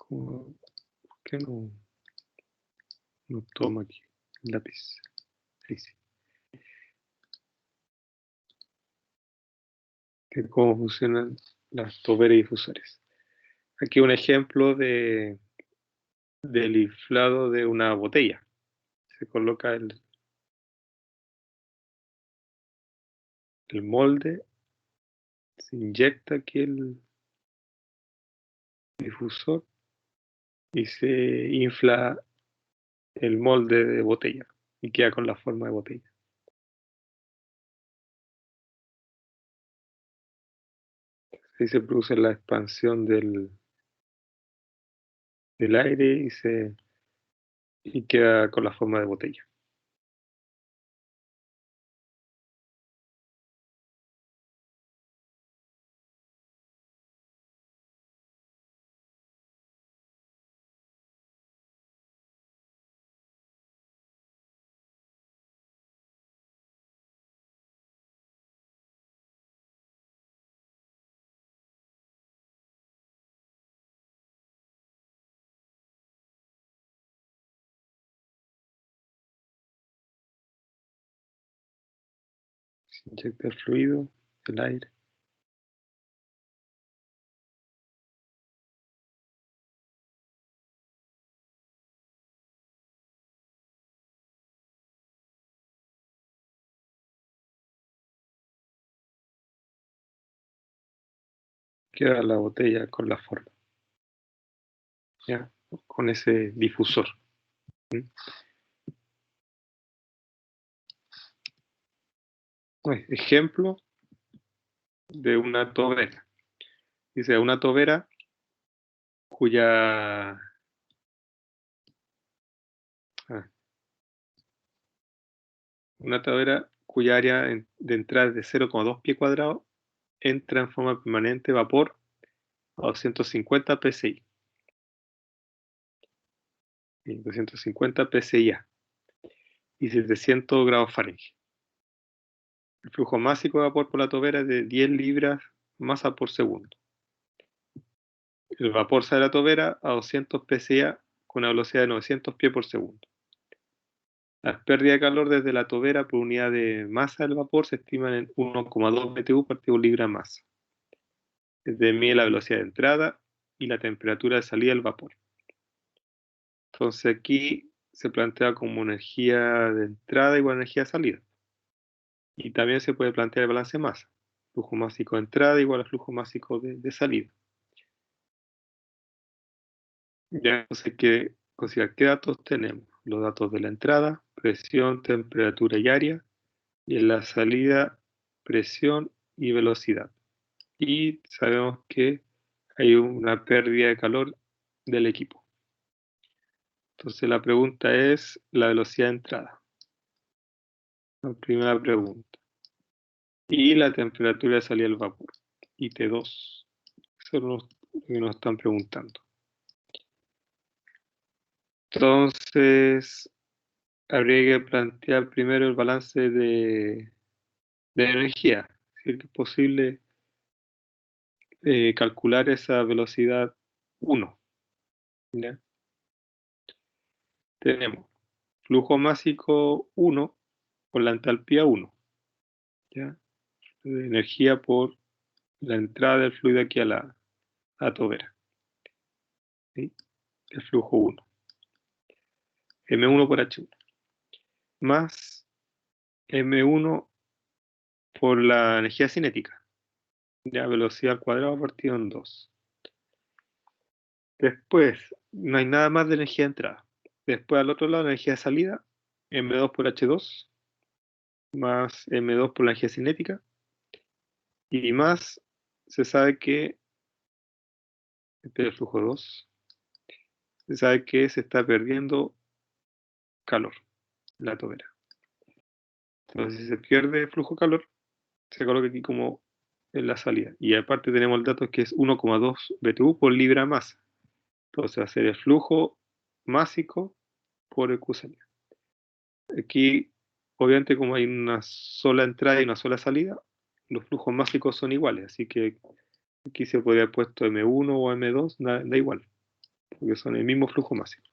¿Por qué no toma aquí el lápiz? Ahí sí. Cómo funcionan las toberas y difusores. Aquí un ejemplo del inflado de una botella. Se coloca el molde, se inyecta aquí el difusor y se infla el molde de botella y queda con la forma de botella. Ahí se produce la expansión del aire y queda con la forma de botella. Se inyecta el fluido, el aire. Queda la botella con la forma, ¿ya? Con ese difusor. ¿Mm? Ejemplo de una tobera. Dice, una tobera cuya área de entrada es de 0,2 pies cuadrados entra en forma permanente vapor a 250 psi. 250 psi y 700 grados Fahrenheit. El flujo máximo de vapor por la tobera es de 10 libras masa por segundo. El vapor sale de la tobera a 200 psi con una velocidad de 900 pies por segundo. Las pérdidas de calor desde la tobera por unidad de masa del vapor se estiman en 1,2 BTU por libra masa. Desde mide la velocidad de entrada y la temperatura de salida del vapor. Entonces aquí se plantea como energía de entrada igual a energía de salida. Y también se puede plantear el balance de masa. Flujo másico de entrada igual a flujo másico de salida. Ya, entonces hay que considerar qué datos tenemos. Los datos de la entrada, presión, temperatura y área. Y en la salida, presión y velocidad. Y sabemos que hay una pérdida de calor del equipo. Entonces la pregunta es la velocidad de entrada. La primera pregunta. Y la temperatura de salida del vapor. Y T2. Eso es lo que nos están preguntando. Entonces, habría que plantear primero el balance de energía. Si es posible calcular esa velocidad 1. ¿Ya? Tenemos flujo másico 1 por la entalpía 1. ¿Ya? De energía por la entrada del fluido aquí a la tobera. ¿Sí? El flujo 1. M1 por H1. Más M1 por la energía cinética. Ya, velocidad al cuadrado partido en 2. Después, no hay nada más de energía de entrada. Después, al otro lado, la energía de salida, M2 por H2, más M2 por la energía cinética, y más, se sabe que, este es el flujo 2, se sabe que se está perdiendo calor en la tobera. Entonces, si se pierde flujo calor, se coloca aquí como en la salida. Y aparte tenemos el dato que es 1,2 BTU por libra masa. Entonces va a ser el flujo másico por el Q salida. Aquí, obviamente, como hay una sola entrada y una sola salida, los flujos másicos son iguales, así que aquí se podría haber puesto M1 o M2, da igual, porque son el mismo flujo másico.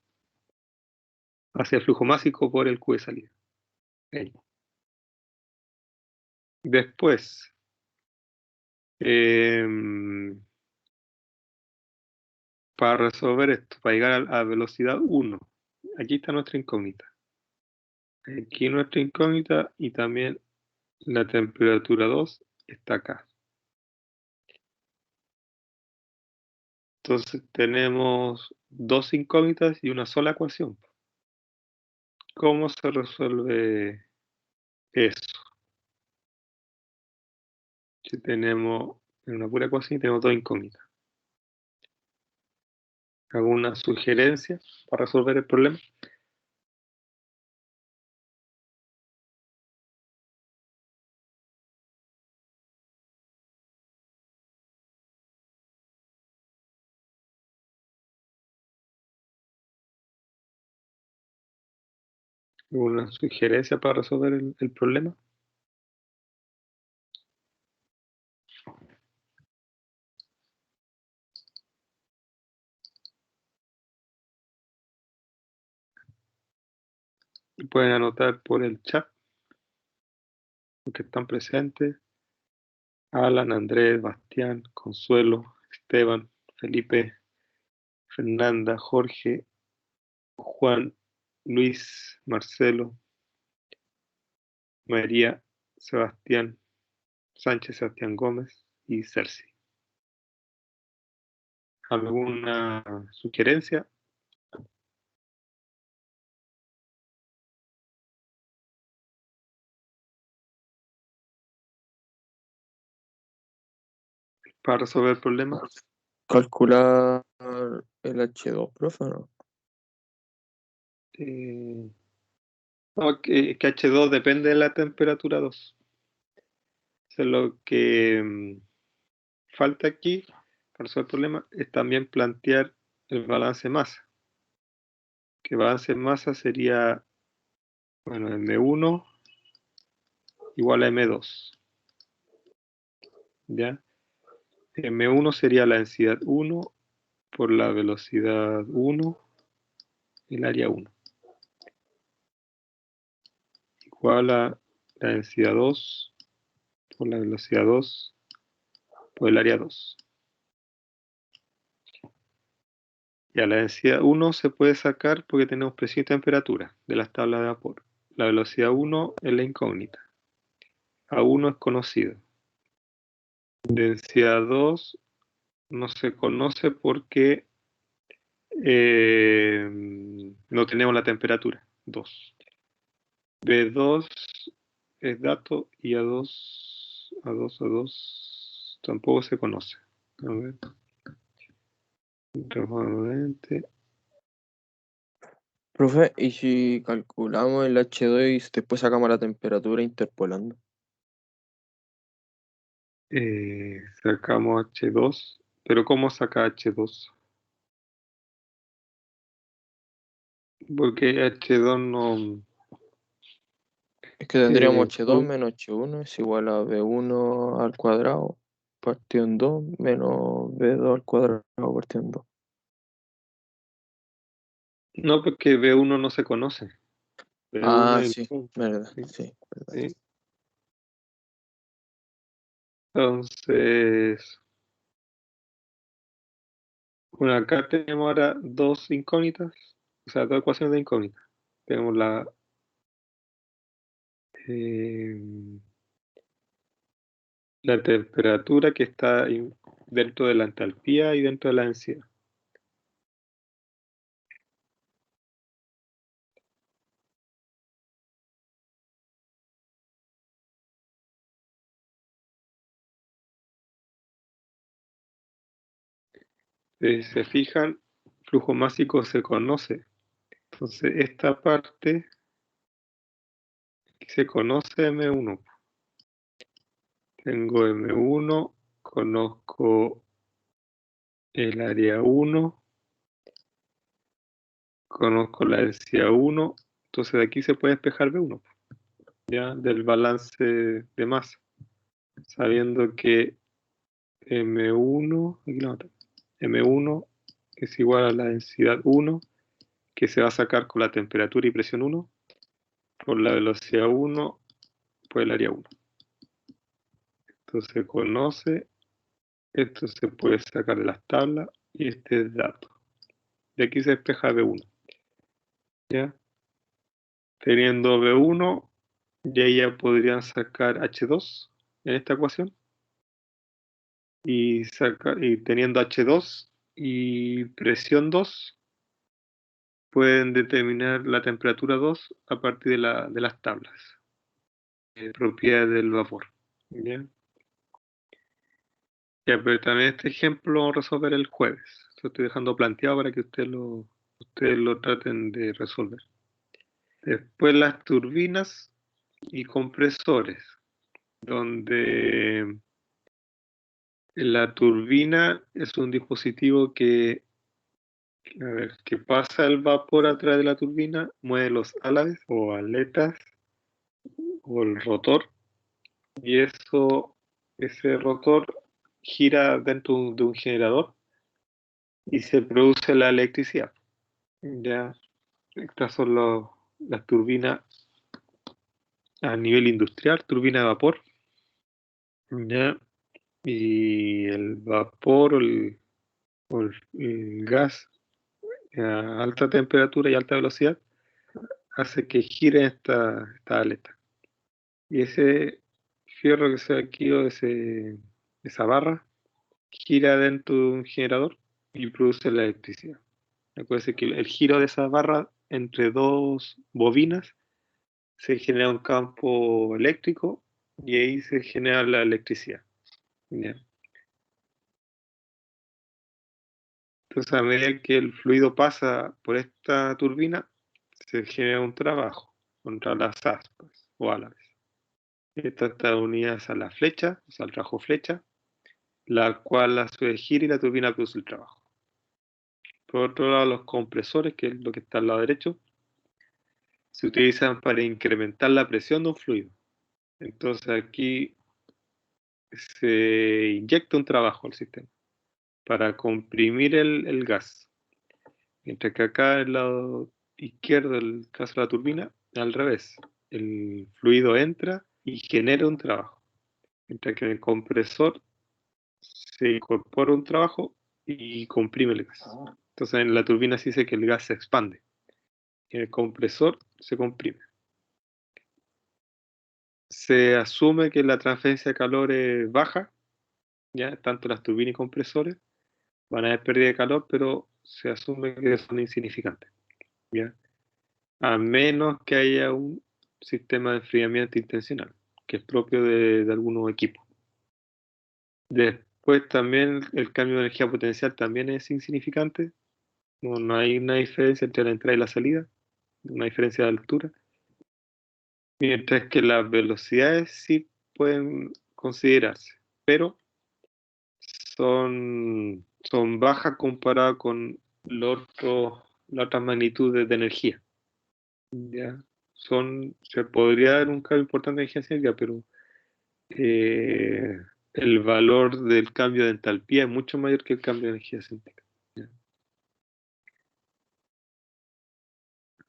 Hacia el flujo másico por el Q de salida. Ahí. Después, para resolver esto, para llegar a velocidad 1, aquí está nuestra incógnita. Aquí nuestra incógnita y también la temperatura 2 está acá. Entonces tenemos dos incógnitas y una sola ecuación. ¿Cómo se resuelve eso? Si tenemos una pura ecuación y tenemos dos incógnitas. ¿Alguna sugerencia para resolver el problema? ¿Alguna sugerencia para resolver el problema? Y pueden anotar por el chat, los que están presentes. Alan, Andrés, Bastián, Consuelo, Esteban, Felipe, Fernanda, Jorge, Juan, Luis, Marcelo, María, Sebastián, Sánchez, Sebastián Gómez y Cersei. ¿Alguna sugerencia? Para resolver el problema. Calcular el H2, profe, ¿no? No, que H2 depende de la temperatura 2. Eso es lo que falta aquí para resolver el problema, es también plantear el balance de masa. Que balance de masa sería, bueno, M1 igual a M2. ¿Ya? M1 sería la densidad 1 por la velocidad 1, el área 1. Igual a la densidad 2 por la velocidad 2 por el área 2. Ya la densidad 1 se puede sacar porque tenemos presión y temperatura de las tablas de vapor. La velocidad 1 es la incógnita. A1 es conocido. Densidad 2 no se conoce porque no tenemos la temperatura. 2. B2 es dato y A2 tampoco se conoce. A ver. Nuevamente. Profe, ¿y si calculamos el H2 y después sacamos la temperatura interpolando? Sacamos H2, pero ¿cómo saca H2? Porque H2 no... Es que tendríamos H2 flu- menos H1 es igual a B1 al cuadrado partido en 2 menos B2 al cuadrado partido en 2. no, porque B1 no se conoce. B1 Ah, es el sí, mismo, verdad, ¿sí? sí, verdad. ¿Sí? Entonces, bueno, acá tenemos ahora dos incógnitas, o sea, dos ecuaciones de incógnitas. Tenemos eh, la temperatura que está dentro de la entalpía y dentro de la densidad. Si se fijan, flujo másico se conoce. Entonces, esta parte se conoce M1. Tengo M1, conozco el área 1, conozco la densidad 1, entonces de aquí se puede despejar B1, ya del balance de masa, sabiendo que M1, aquí la otra, M1 es igual a la densidad 1, que se va a sacar con la temperatura y presión 1, por la velocidad 1, por el área 1. Entonces se conoce, esto se puede sacar de las tablas y este es dato. De aquí se despeja B1. ¿Ya? Teniendo B1, ya podrían sacar H2 en esta ecuación. Y teniendo H2 y presión 2, pueden determinar la temperatura 2 a partir de las tablas. Propiedades del vapor. ¿Ya? Ya, pero también este ejemplo lo vamos a resolver el jueves. Lo estoy dejando planteado para que ustedes lo traten de resolver. Después las turbinas y compresores, donde la turbina es un dispositivo que pasa el vapor a través de la turbina, mueve los álabes o aletas o el rotor, y ese rotor gira dentro de un generador y se produce la electricidad. Ya, estas son las turbinas a nivel industrial, turbina de vapor. Ya, y el vapor o el gas a alta temperatura y alta velocidad hace que gire esta aleta. Y ese fierro que se ve aquí o esa barra gira dentro de un generador y produce la electricidad. Acuérdense que el giro de esa barra entre dos bobinas se genera un campo eléctrico y ahí se genera la electricidad. ¿Ya? Entonces, a medida que el fluido pasa por esta turbina, se genera un trabajo contra las aspas o álabes. Estas están unidas a la flecha, o sea, al trabajo flecha, la cual a su vez gira y la turbina produce el trabajo. Por otro lado, los compresores, que es lo que está al lado derecho, se utilizan para incrementar la presión de un fluido. Entonces aquí se inyecta un trabajo al sistema para comprimir el gas. Mientras que acá en el lado izquierdo del caso de la turbina, al revés, el fluido entra y genera un trabajo. Mientras que en el compresor se incorpora un trabajo y comprime el gas. Entonces en la turbina se dice que el gas se expande. En el compresor se comprime. Se asume que la transferencia de calor es baja, ya tanto las turbinas y compresores van a haber pérdida de calor, pero se asume que son insignificantes, ¿ya? A menos que haya un sistema de enfriamiento intencional, que es propio de algunos equipos. Después también el cambio de energía potencial también es insignificante. No hay una diferencia entre la entrada y la salida, una diferencia de altura. Mientras que las velocidades sí pueden considerarse, pero son bajas comparadas con las otras magnitudes de energía. ¿Ya? Se podría dar un cambio importante de energía cinética, pero eh, el valor del cambio de entalpía es mucho mayor que el cambio de energía cinética. ¿Ya?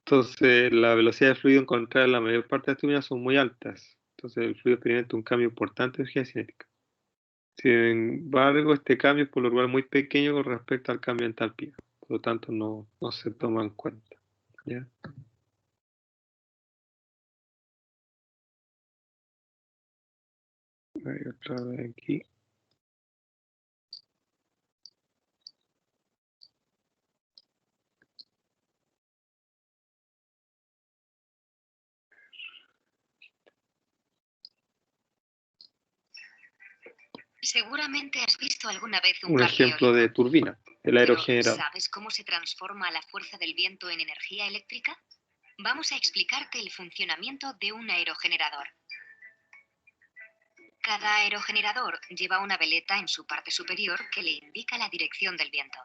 Entonces, la velocidad del fluido encontrada en la mayor parte de las turbinas son muy altas. Entonces, el fluido experimenta un cambio importante de energía cinética. Sin embargo, este cambio es por lo general muy pequeño con respecto al cambio de entalpía. Por lo tanto, no se toma en cuenta. ¿Ya? Hay otra vez aquí. Seguramente has visto alguna vez un Un parque ejemplo de eólico. turbina, el Pero, aerogenerador. ¿sabes cómo se transforma la fuerza del viento en energía eléctrica? Vamos a explicarte el funcionamiento de un aerogenerador. Cada aerogenerador lleva una veleta en su parte superior que le indica la dirección del viento.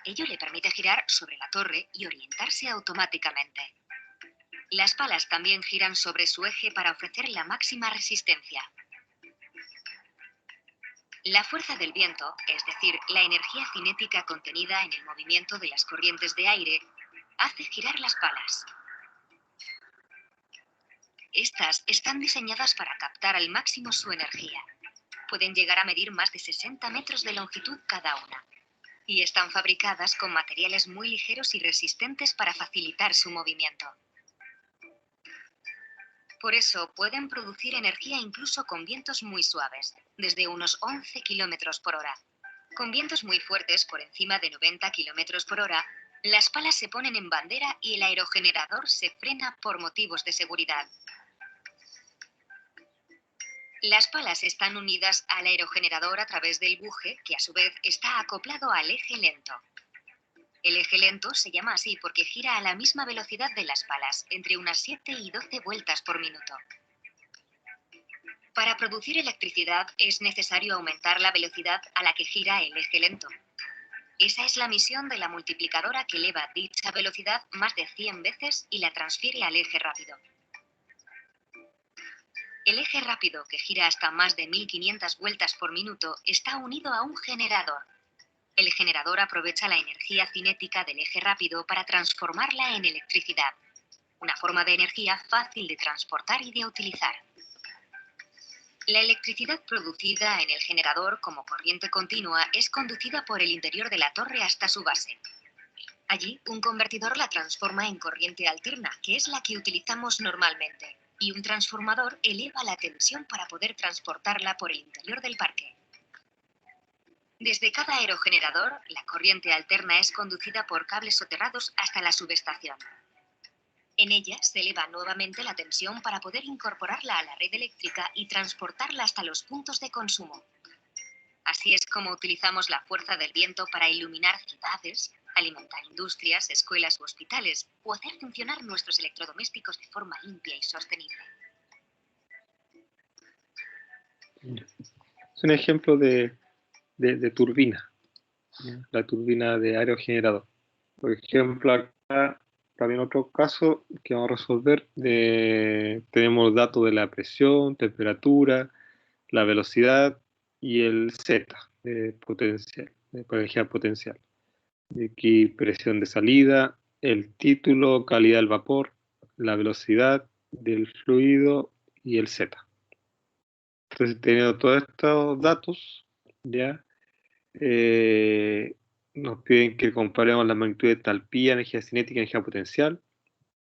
Ello le permite girar sobre la torre y orientarse automáticamente. Las palas también giran sobre su eje para ofrecer la máxima resistencia. La fuerza del viento, es decir, la energía cinética contenida en el movimiento de las corrientes de aire, hace girar las palas. Estas están diseñadas para captar al máximo su energía. Pueden llegar a medir más de 60 metros de longitud cada una. Y están fabricadas con materiales muy ligeros y resistentes para facilitar su movimiento. Por eso pueden producir energía incluso con vientos muy suaves, desde unos 11 kilómetros por hora. Con vientos muy fuertes, por encima de 90 kilómetros por hora, las palas se ponen en bandera y el aerogenerador se frena por motivos de seguridad. Las palas están unidas al aerogenerador a través del buje, que a su vez está acoplado al eje lento. El eje lento se llama así porque gira a la misma velocidad de las palas, entre unas 7 y 12 vueltas por minuto. Para producir electricidad es necesario aumentar la velocidad a la que gira el eje lento. Esa es la misión de la multiplicadora que eleva dicha velocidad más de 100 veces y la transfiere al eje rápido. El eje rápido, que gira hasta más de 1500 vueltas por minuto, está unido a un generador. El generador aprovecha la energía cinética del eje rápido para transformarla en electricidad, una forma de energía fácil de transportar y de utilizar. La electricidad producida en el generador como corriente continua es conducida por el interior de la torre hasta su base. Allí, un convertidor la transforma en corriente alterna, que es la que utilizamos normalmente, y un transformador eleva la tensión para poder transportarla por el interior del parque. Desde cada aerogenerador, la corriente alterna es conducida por cables soterrados hasta la subestación. En ella se eleva nuevamente la tensión para poder incorporarla a la red eléctrica y transportarla hasta los puntos de consumo. Así es como utilizamos la fuerza del viento para iluminar ciudades, alimentar industrias, escuelas u hospitales, o hacer funcionar nuestros electrodomésticos de forma limpia y sostenible. Es un ejemplo de turbina, ¿ya? La turbina de aerogenerador. Por ejemplo, acá también otro caso que vamos a resolver, tenemos datos de la presión, temperatura, la velocidad y el Z de potencial, de energía potencial. Y aquí presión de salida, el título, calidad del vapor, la velocidad del fluido y el Z. Entonces, teniendo todos estos datos, ya nos piden que comparemos la magnitud de entalpía, energía cinética y energía potencial,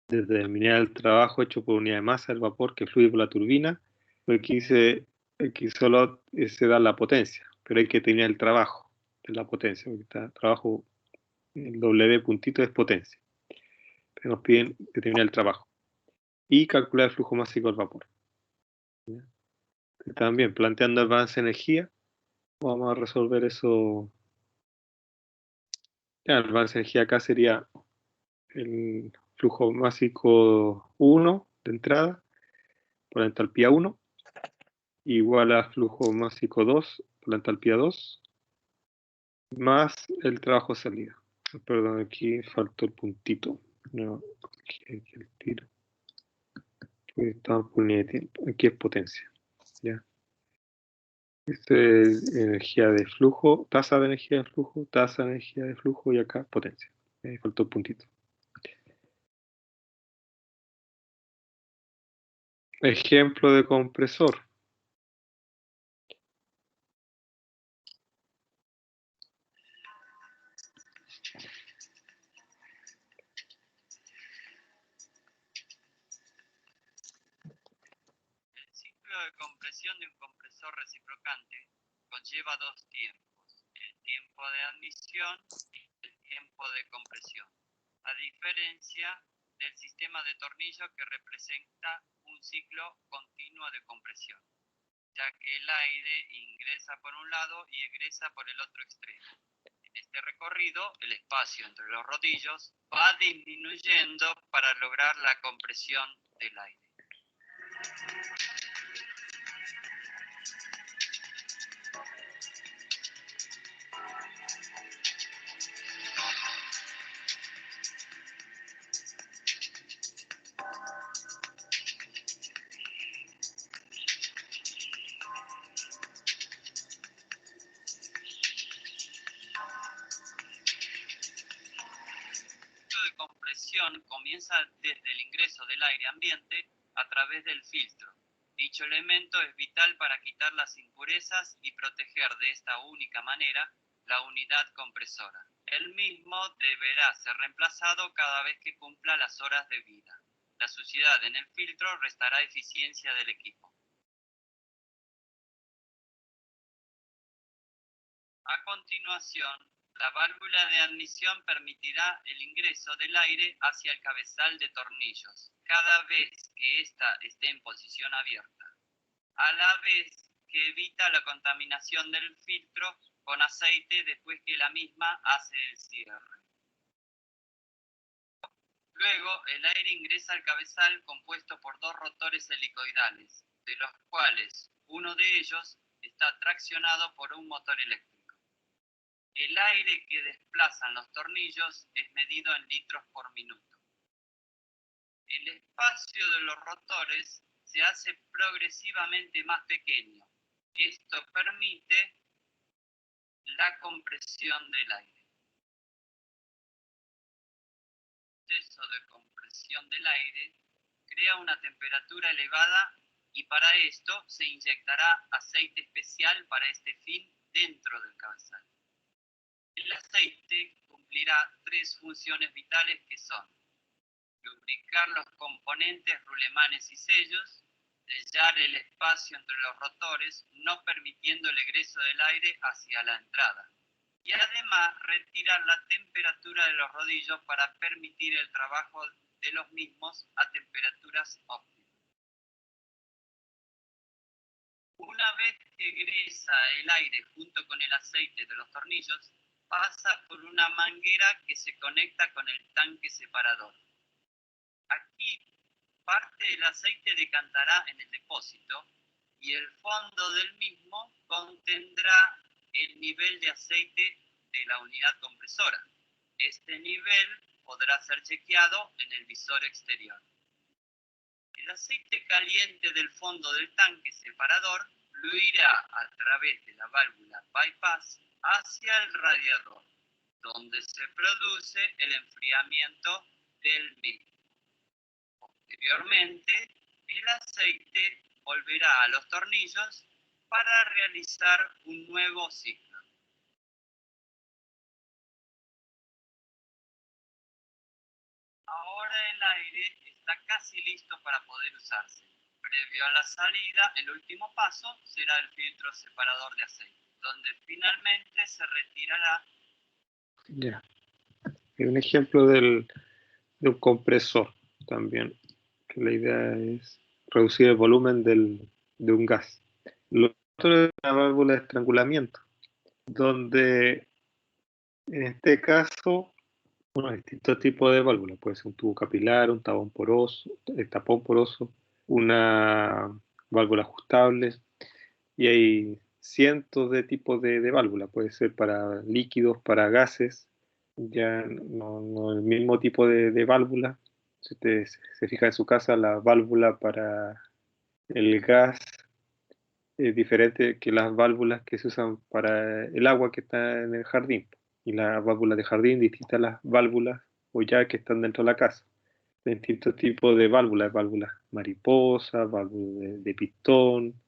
determinar el trabajo hecho por unidad de masa del vapor que fluye por la turbina. Aquí solo se da la potencia, pero hay que tener el trabajo de la potencia, porque está trabajo, el W puntito es potencia. Pero nos piden determinar el trabajo y calcular el flujo másico del vapor. ¿Ya? También planteando el balance de energía, vamos a resolver eso. Ya, el balance de energía acá sería el flujo másico 1 de entrada por la entalpía 1 igual a flujo másico 2 por la entalpía 2 más el trabajo de salida. Perdón, aquí faltó el puntito. No, aquí el tiro. Estamos por línea de tiempo. Aquí es potencia. ¿Ya? Esto es energía de flujo, tasa de energía de flujo, tasa de energía de flujo y acá potencia. Faltó el puntito. Ejemplo de compresor. El ciclo de compresión de un compresor reciprocante conlleva dos tiempos, el tiempo de admisión y el tiempo de compresión, a diferencia del sistema de tornillo que representa un ciclo continuo de compresión, ya que el aire ingresa por un lado y egresa por el otro extremo. En este recorrido, el espacio entre los rodillos va disminuyendo para lograr la compresión del aire. De compresión comienza desde el ingreso del aire ambiente a través del filtro. Dicho elemento es vital para quitar las impurezas y proteger de esta única manera la unidad compresora. El mismo deberá ser reemplazado cada vez que cumpla las horas de vida. La suciedad en el filtro restará eficiencia del equipo. A continuación, la válvula de admisión permitirá el ingreso del aire hacia el cabezal de tornillos, cada vez que ésta esté en posición abierta, a la vez que evita la contaminación del filtro con aceite después que la misma hace el cierre. Luego, el aire ingresa al cabezal compuesto por dos rotores helicoidales, de los cuales uno de ellos está traccionado por un motor eléctrico. El aire que desplazan los tornillos es medido en litros por minuto. El espacio de los rotores se hace progresivamente más pequeño. Esto permite la compresión del aire. El proceso de compresión del aire crea una temperatura elevada y para esto se inyectará aceite especial para este fin dentro del cabezal. El aceite cumplirá tres funciones vitales que son lubricar los componentes, rulemanes y sellos, sellar el espacio entre los rotores, no permitiendo el egreso del aire hacia la entrada, y además retirar la temperatura de los rodillos para permitir el trabajo de los mismos a temperaturas óptimas. Una vez que egresa el aire junto con el aceite de los tornillos, pasa por una manguera que se conecta con el tanque separador. Aquí parte del aceite decantará en el depósito y el fondo del mismo contendrá el nivel de aceite de la unidad compresora. Este nivel podrá ser chequeado en el visor exterior. El aceite caliente del fondo del tanque separador fluirá a través de la válvula bypass hacia el radiador, donde se produce el enfriamiento del mismo. Posteriormente, el aceite volverá a los tornillos para realizar un nuevo ciclo. Ahora el aire está casi listo para poder usarse. Previo a la salida, el último paso será el filtro separador de aceite, donde finalmente se retirará. Ya. Y un ejemplo de un compresor también, que la idea es reducir el volumen de un gas. Lo otro es la válvula de estrangulamiento, donde en este caso, bueno, hay distintos tipos de válvulas. Puede ser un tubo capilar, un tapón poroso, una válvula ajustable, y hay cientos de tipos de válvulas. Puede ser para líquidos, para gases, ya no el mismo tipo de válvula. Si usted se fija en su casa, la válvula para el gas es diferente que las válvulas que se usan para el agua que está en el jardín. Y las válvulas de jardín distintas a las válvulas o ya que están dentro de la casa. Distintos tipos de válvulas mariposa, válvulas de pistón,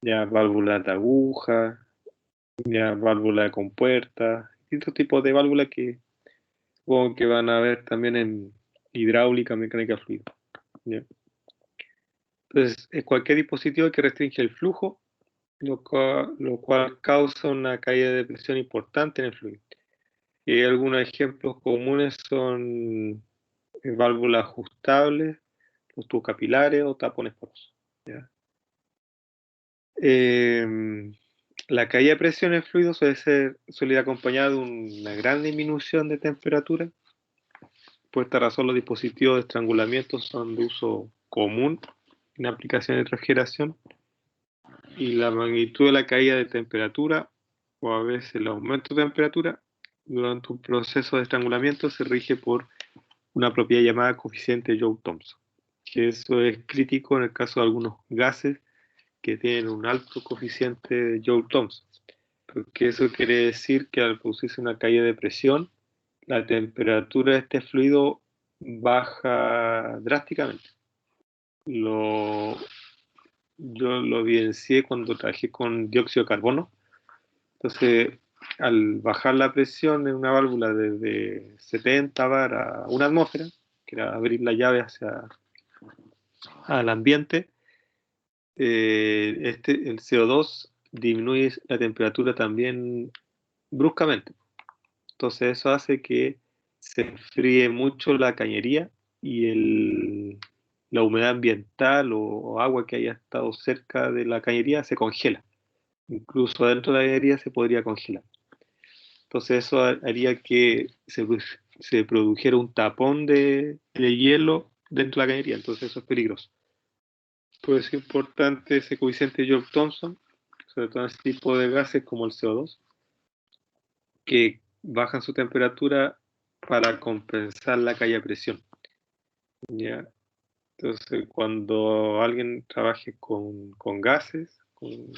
ya válvulas de aguja, ya válvula de compuerta, distintos tipos de válvulas que supongo que van a ver también en hidráulica, mecánica fluida. ¿Ya? Entonces, es cualquier dispositivo que restringe el flujo, lo cual causa una caída de presión importante en el fluido. Y algunos ejemplos comunes son válvulas ajustables, los tubos capilares o tapones porosos. ¿Ya? La caída de presión en el fluido suele ir acompañada de una gran disminución de temperatura. Por esta razón, los dispositivos de estrangulamiento son de uso común en aplicaciones de refrigeración, y la magnitud de la caída de temperatura o a veces el aumento de temperatura durante un proceso de estrangulamiento se rige por una propiedad llamada coeficiente Joule-Thomson, que eso es crítico en el caso de algunos gases que tienen un alto coeficiente de Joule-Thomson, porque eso quiere decir que al producirse una caída de presión, la temperatura de este fluido baja drásticamente. Yo lo evidencié cuando trabajé con dióxido de carbono. Entonces, al bajar la presión en una válvula desde 70 bar a una atmósfera, que era abrir la llave hacia al ambiente, el CO2 disminuye la temperatura también bruscamente. Entonces eso hace que se enfríe mucho la cañería y la humedad ambiental o agua que haya estado cerca de la cañería se congela. Incluso dentro de la cañería se podría congelar. Entonces eso haría que se produjera un tapón de hielo dentro de la cañería. Entonces eso es peligroso. Pues es importante ese coeficiente Joule-Thomson, sobre todo en este tipo de gases como el CO2, que bajan su temperatura para compensar la caída de presión. ¿Ya? Entonces, cuando alguien trabaje con gases, con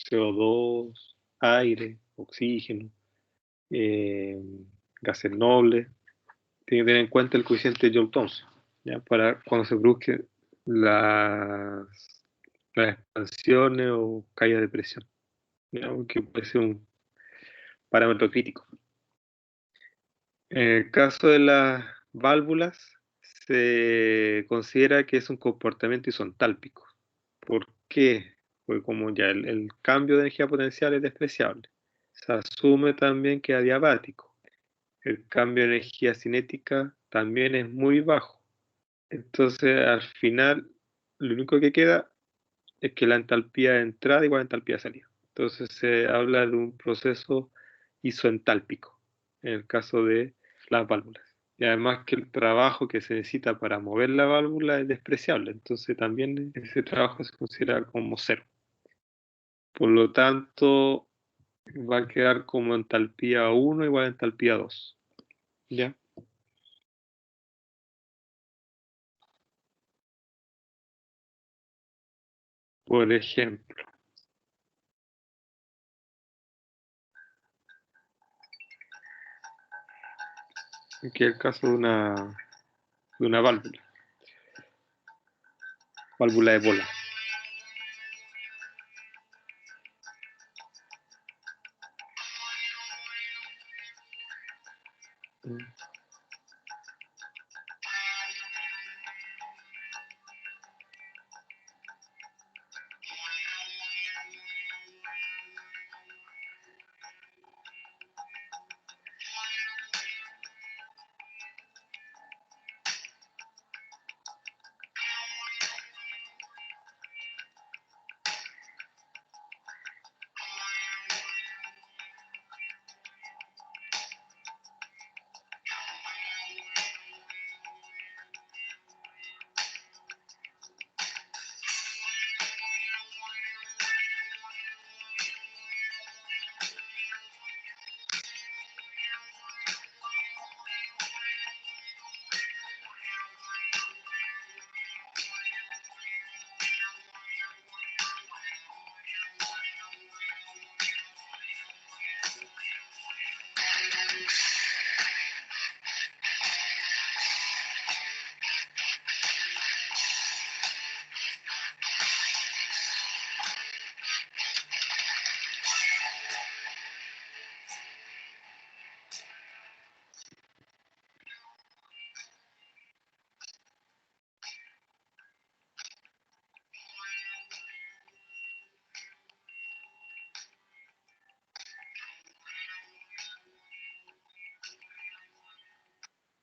CO2, aire, oxígeno, eh, gases nobles, tiene que tener en cuenta el coeficiente Joule-Thomson, ¿ya? Para cuando se produzcan las expansiones o caída de presión, ¿ya? Que puede ser un parámetro crítico. En el caso de las válvulas, se considera que es un comportamiento isentálpico. ¿Por qué? Porque como ya el cambio de energía potencial es despreciable, se asume también que es adiabático. El cambio de energía cinética también es muy bajo. Entonces, al final, lo único que queda es que la entalpía de entrada igual a entalpía de salida. Entonces, se habla de un proceso isoentálpico en el caso de las válvulas. Y además que el trabajo que se necesita para mover la válvula es despreciable. Entonces, también ese trabajo se considera como cero. Por lo tanto, va a quedar como entalpía 1 igual a entalpía 2. ¿Ya? Por ejemplo, aquí es el caso de una válvula de bola.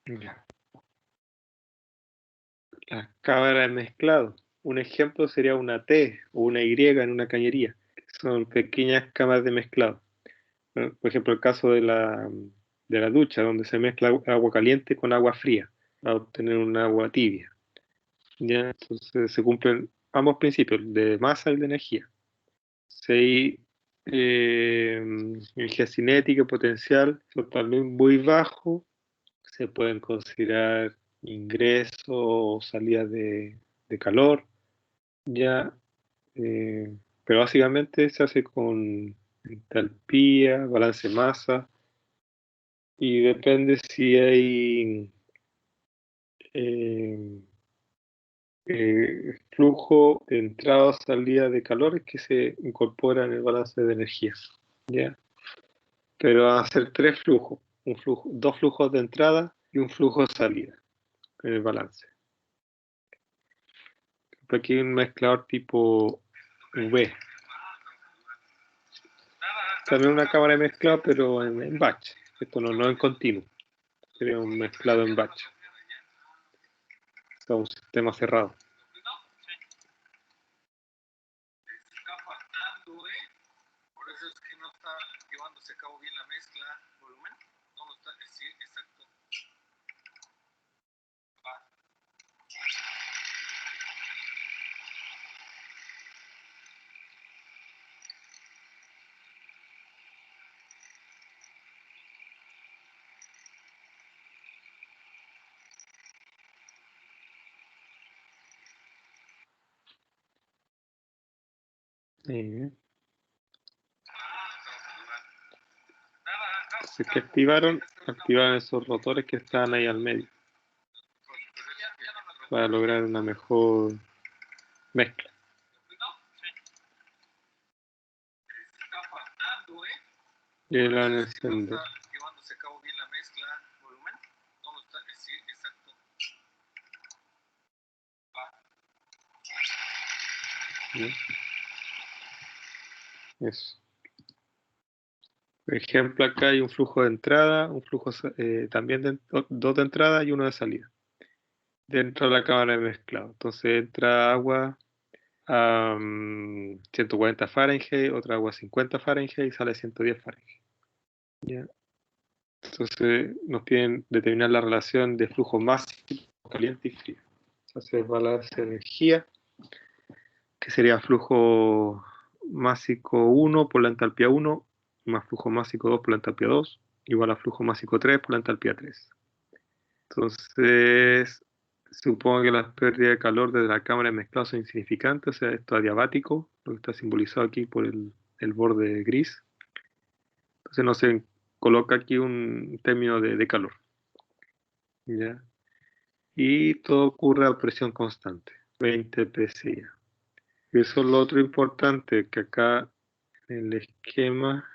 Ya. Las cámaras de mezclado. Un ejemplo sería una T o una Y en una cañería, que son pequeñas cámaras de mezclado. Bueno, por ejemplo, el caso de la ducha, donde se mezcla agua caliente con agua fría para obtener un agua tibia. ¿Ya? Entonces se cumplen ambos principios, de masa y de energía. Si hay energía cinética y potencial son también muy bajo, se pueden considerar ingresos o salidas de calor, ya, pero básicamente se hace con entalpía, balance de masa, y depende si hay eh, flujo de entrada o salida de calores que se incorpora en el balance de energía, ¿ya? Pero van a ser tres flujos, dos flujos de entrada y un flujo de salida en el balance. Aquí hay un mezclador tipo V. También una cámara de mezclado, pero en batch. Esto no en continuo. Sería un mezclado en batch. Es un sistema cerrado. Por eso es que no está llevándose a cabo bien la mezcla, volumen. No lo está, sí, exacto. Así que activaron esos rotores que estaban ahí al medio para lograr una mejor mezcla. Y ahí la van a encender. Llevándose a cabo bien la mezcla, volumen. No lo está, sí, exacto. Eso. Por ejemplo, acá hay un flujo de entrada, un flujo también dos de entrada y uno de salida. Dentro de la cámara de mezclado. Entonces entra agua a 140 Fahrenheit, otra agua a 50 Fahrenheit y sale a 110 Fahrenheit. ¿Ya? Entonces nos piden determinar la relación de flujo máximo, caliente y frío. Entonces balance de energía, que sería flujo másico 1 por la entalpía 1, más flujo másico 2 por la entalpía 2, igual a flujo másico 3 por la entalpía 3. Entonces, supongo que las pérdidas de calor desde la cámara de mezclado son insignificantes, o sea, esto es adiabático, lo que está simbolizado aquí por el borde gris. Entonces no se coloca aquí un término de calor. ¿Ya? Y todo ocurre a presión constante, 20 psi. Y eso es lo otro importante, que acá en el esquema,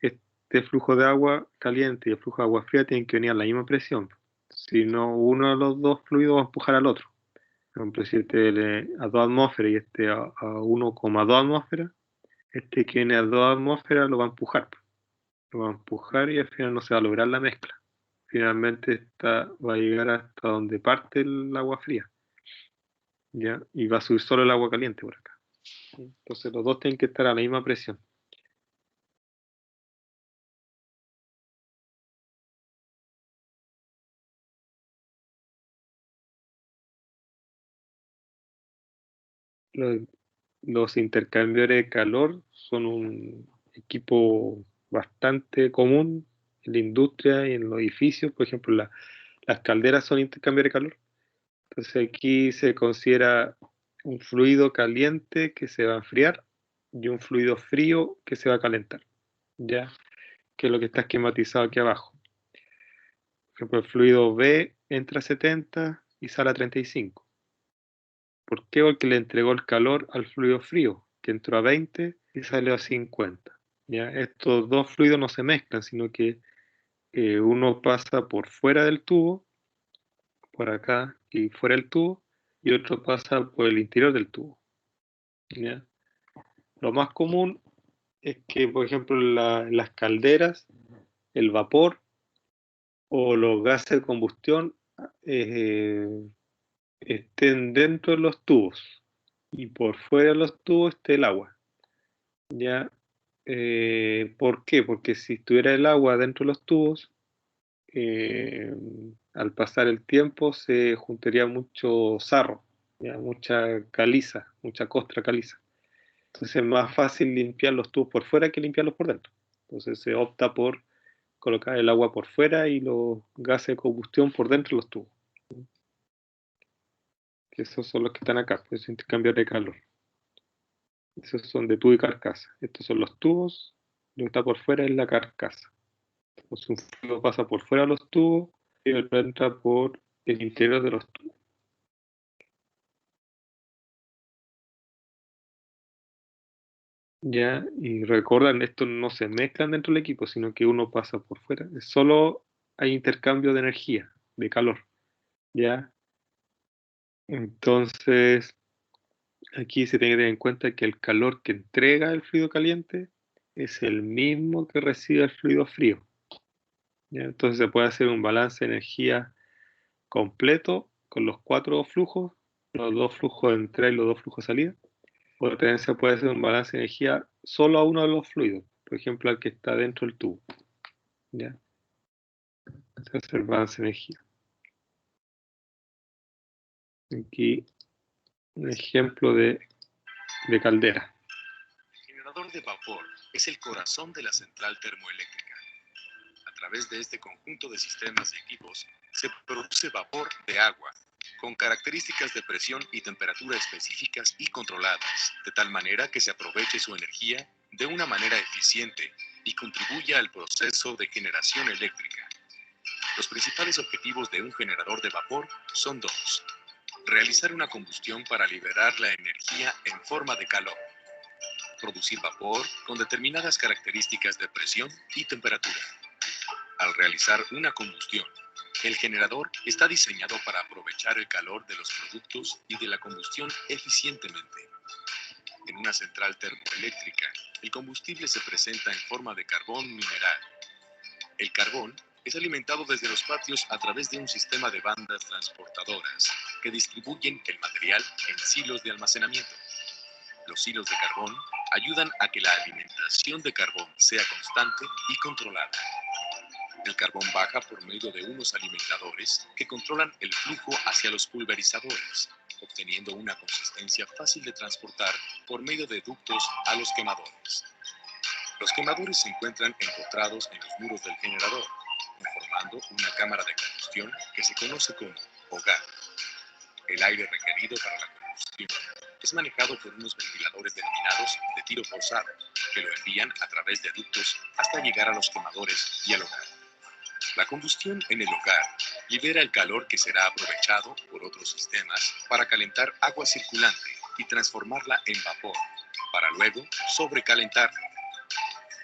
este flujo de agua caliente y el flujo de agua fría tienen que venir a la misma presión. Si no, uno de los dos fluidos va a empujar al otro. Por ejemplo, si este a 2 atmósferas y este a 1,2 atmósferas, este que viene a 2 atmósferas lo va a empujar. Lo va a empujar y al final no se va a lograr la mezcla. Finalmente esta va a llegar hasta donde parte el agua fría. ¿Ya? Y va a subir solo el agua caliente por acá. Entonces los dos tienen que estar a la misma presión. Los intercambiadores de calor son un equipo bastante común en la industria y en los edificios. Por ejemplo, las calderas son intercambiadores de calor. Entonces aquí se considera un fluido caliente que se va a enfriar y un fluido frío que se va a calentar, ¿ya? Que es lo que está esquematizado aquí abajo. Por ejemplo, el fluido B entra a 70 y sale a 35. ¿Por qué? Porque le entregó el calor al fluido frío, que entró a 20 y salió a 50. ¿Ya? Estos dos fluidos no se mezclan, sino que uno pasa por fuera del tubo, por acá y fuera del tubo, y otro pasa por el interior del tubo. ¿Ya? Lo más común es que, por ejemplo, en las calderas, el vapor o los gases de combustión estén dentro de los tubos y por fuera de los tubos esté el agua. ¿Ya? ¿Por qué? Porque si estuviera el agua dentro de los tubos, al pasar el tiempo se juntaría mucho sarro, ¿ya? Mucha caliza, mucha costra caliza. Entonces es más fácil limpiar los tubos por fuera que limpiarlos por dentro. Entonces se opta por colocar el agua por fuera y los gases de combustión por dentro de los tubos. Que esos son los que están acá, pues intercambio de calor. Esos son de tubo y carcasa. Estos son los tubos, lo que está por fuera es la carcasa. Entonces un fluido pasa por fuera de los tubos y otro entra por el interior de los tubos. Ya, y recuerdan, estos no se mezclan dentro del equipo, sino que uno pasa por fuera. Solo hay intercambio de energía, de calor. Ya, entonces aquí se tiene que tener en cuenta que el calor que entrega el fluido caliente es el mismo que recibe el fluido frío. ¿Ya? Entonces se puede hacer un balance de energía completo con los 4 flujos, los 2 flujos de entrada y los 2 flujos de salida. O también se puede hacer un balance de energía solo a uno de los fluidos, por ejemplo al que está dentro del tubo. ¿Ya? Se hace el balance de energía. Aquí un ejemplo de caldera. El generador de vapor es el corazón de la central termoeléctrica. A través de este conjunto de sistemas y equipos se produce vapor de agua con características de presión y temperatura específicas y controladas, de tal manera que se aproveche su energía de una manera eficiente y contribuya al proceso de generación eléctrica. Los principales objetivos de un generador de vapor son dos: realizar una combustión para liberar la energía en forma de calor, producir vapor con determinadas características de presión y temperatura. Al realizar una combustión, el generador está diseñado para aprovechar el calor de los productos y de la combustión eficientemente. En una central termoeléctrica, el combustible se presenta en forma de carbón mineral. El carbón es alimentado desde los patios a través de un sistema de bandas transportadoras que distribuyen el material en silos de almacenamiento. Los silos de carbón ayudan a que la alimentación de carbón sea constante y controlada. El carbón baja por medio de unos alimentadores que controlan el flujo hacia los pulverizadores, obteniendo una consistencia fácil de transportar por medio de ductos a los quemadores. Los quemadores se encuentran empotrados en los muros del generador, conformando una cámara de combustión que se conoce como hogar. El aire requerido para la combustión es manejado por unos ventiladores denominados de tiro forzado, que lo envían a través de ductos hasta llegar a los quemadores y al hogar. La combustión en el hogar libera el calor que será aprovechado por otros sistemas para calentar agua circulante y transformarla en vapor, para luego sobrecalentarla.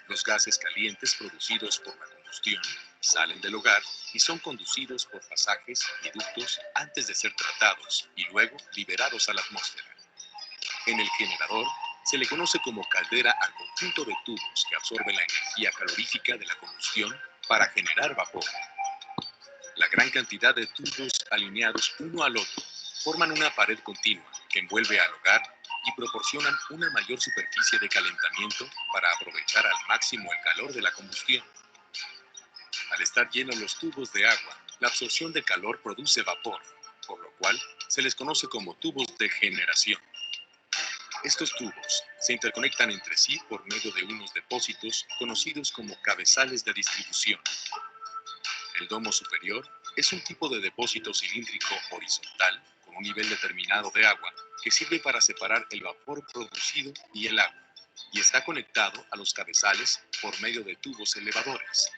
Los gases calientes producidos por la combustión salen del hogar y son conducidos por pasajes y ductos antes de ser tratados y luego liberados a la atmósfera. En el generador se le conoce como caldera al conjunto de tubos que absorben la energía calorífica de la combustión para generar vapor. La gran cantidad de tubos alineados uno al otro forman una pared continua que envuelve al hogar y proporcionan una mayor superficie de calentamiento para aprovechar al máximo el calor de la combustión. Al estar llenos los tubos de agua, la absorción de calor produce vapor, por lo cual se les conoce como tubos de generación. Estos tubos se interconectan entre sí por medio de unos depósitos conocidos como cabezales de distribución. El domo superior es un tipo de depósito cilíndrico horizontal con un nivel determinado de agua que sirve para separar el vapor producido y el agua, y está conectado a los cabezales por medio de tubos elevadores.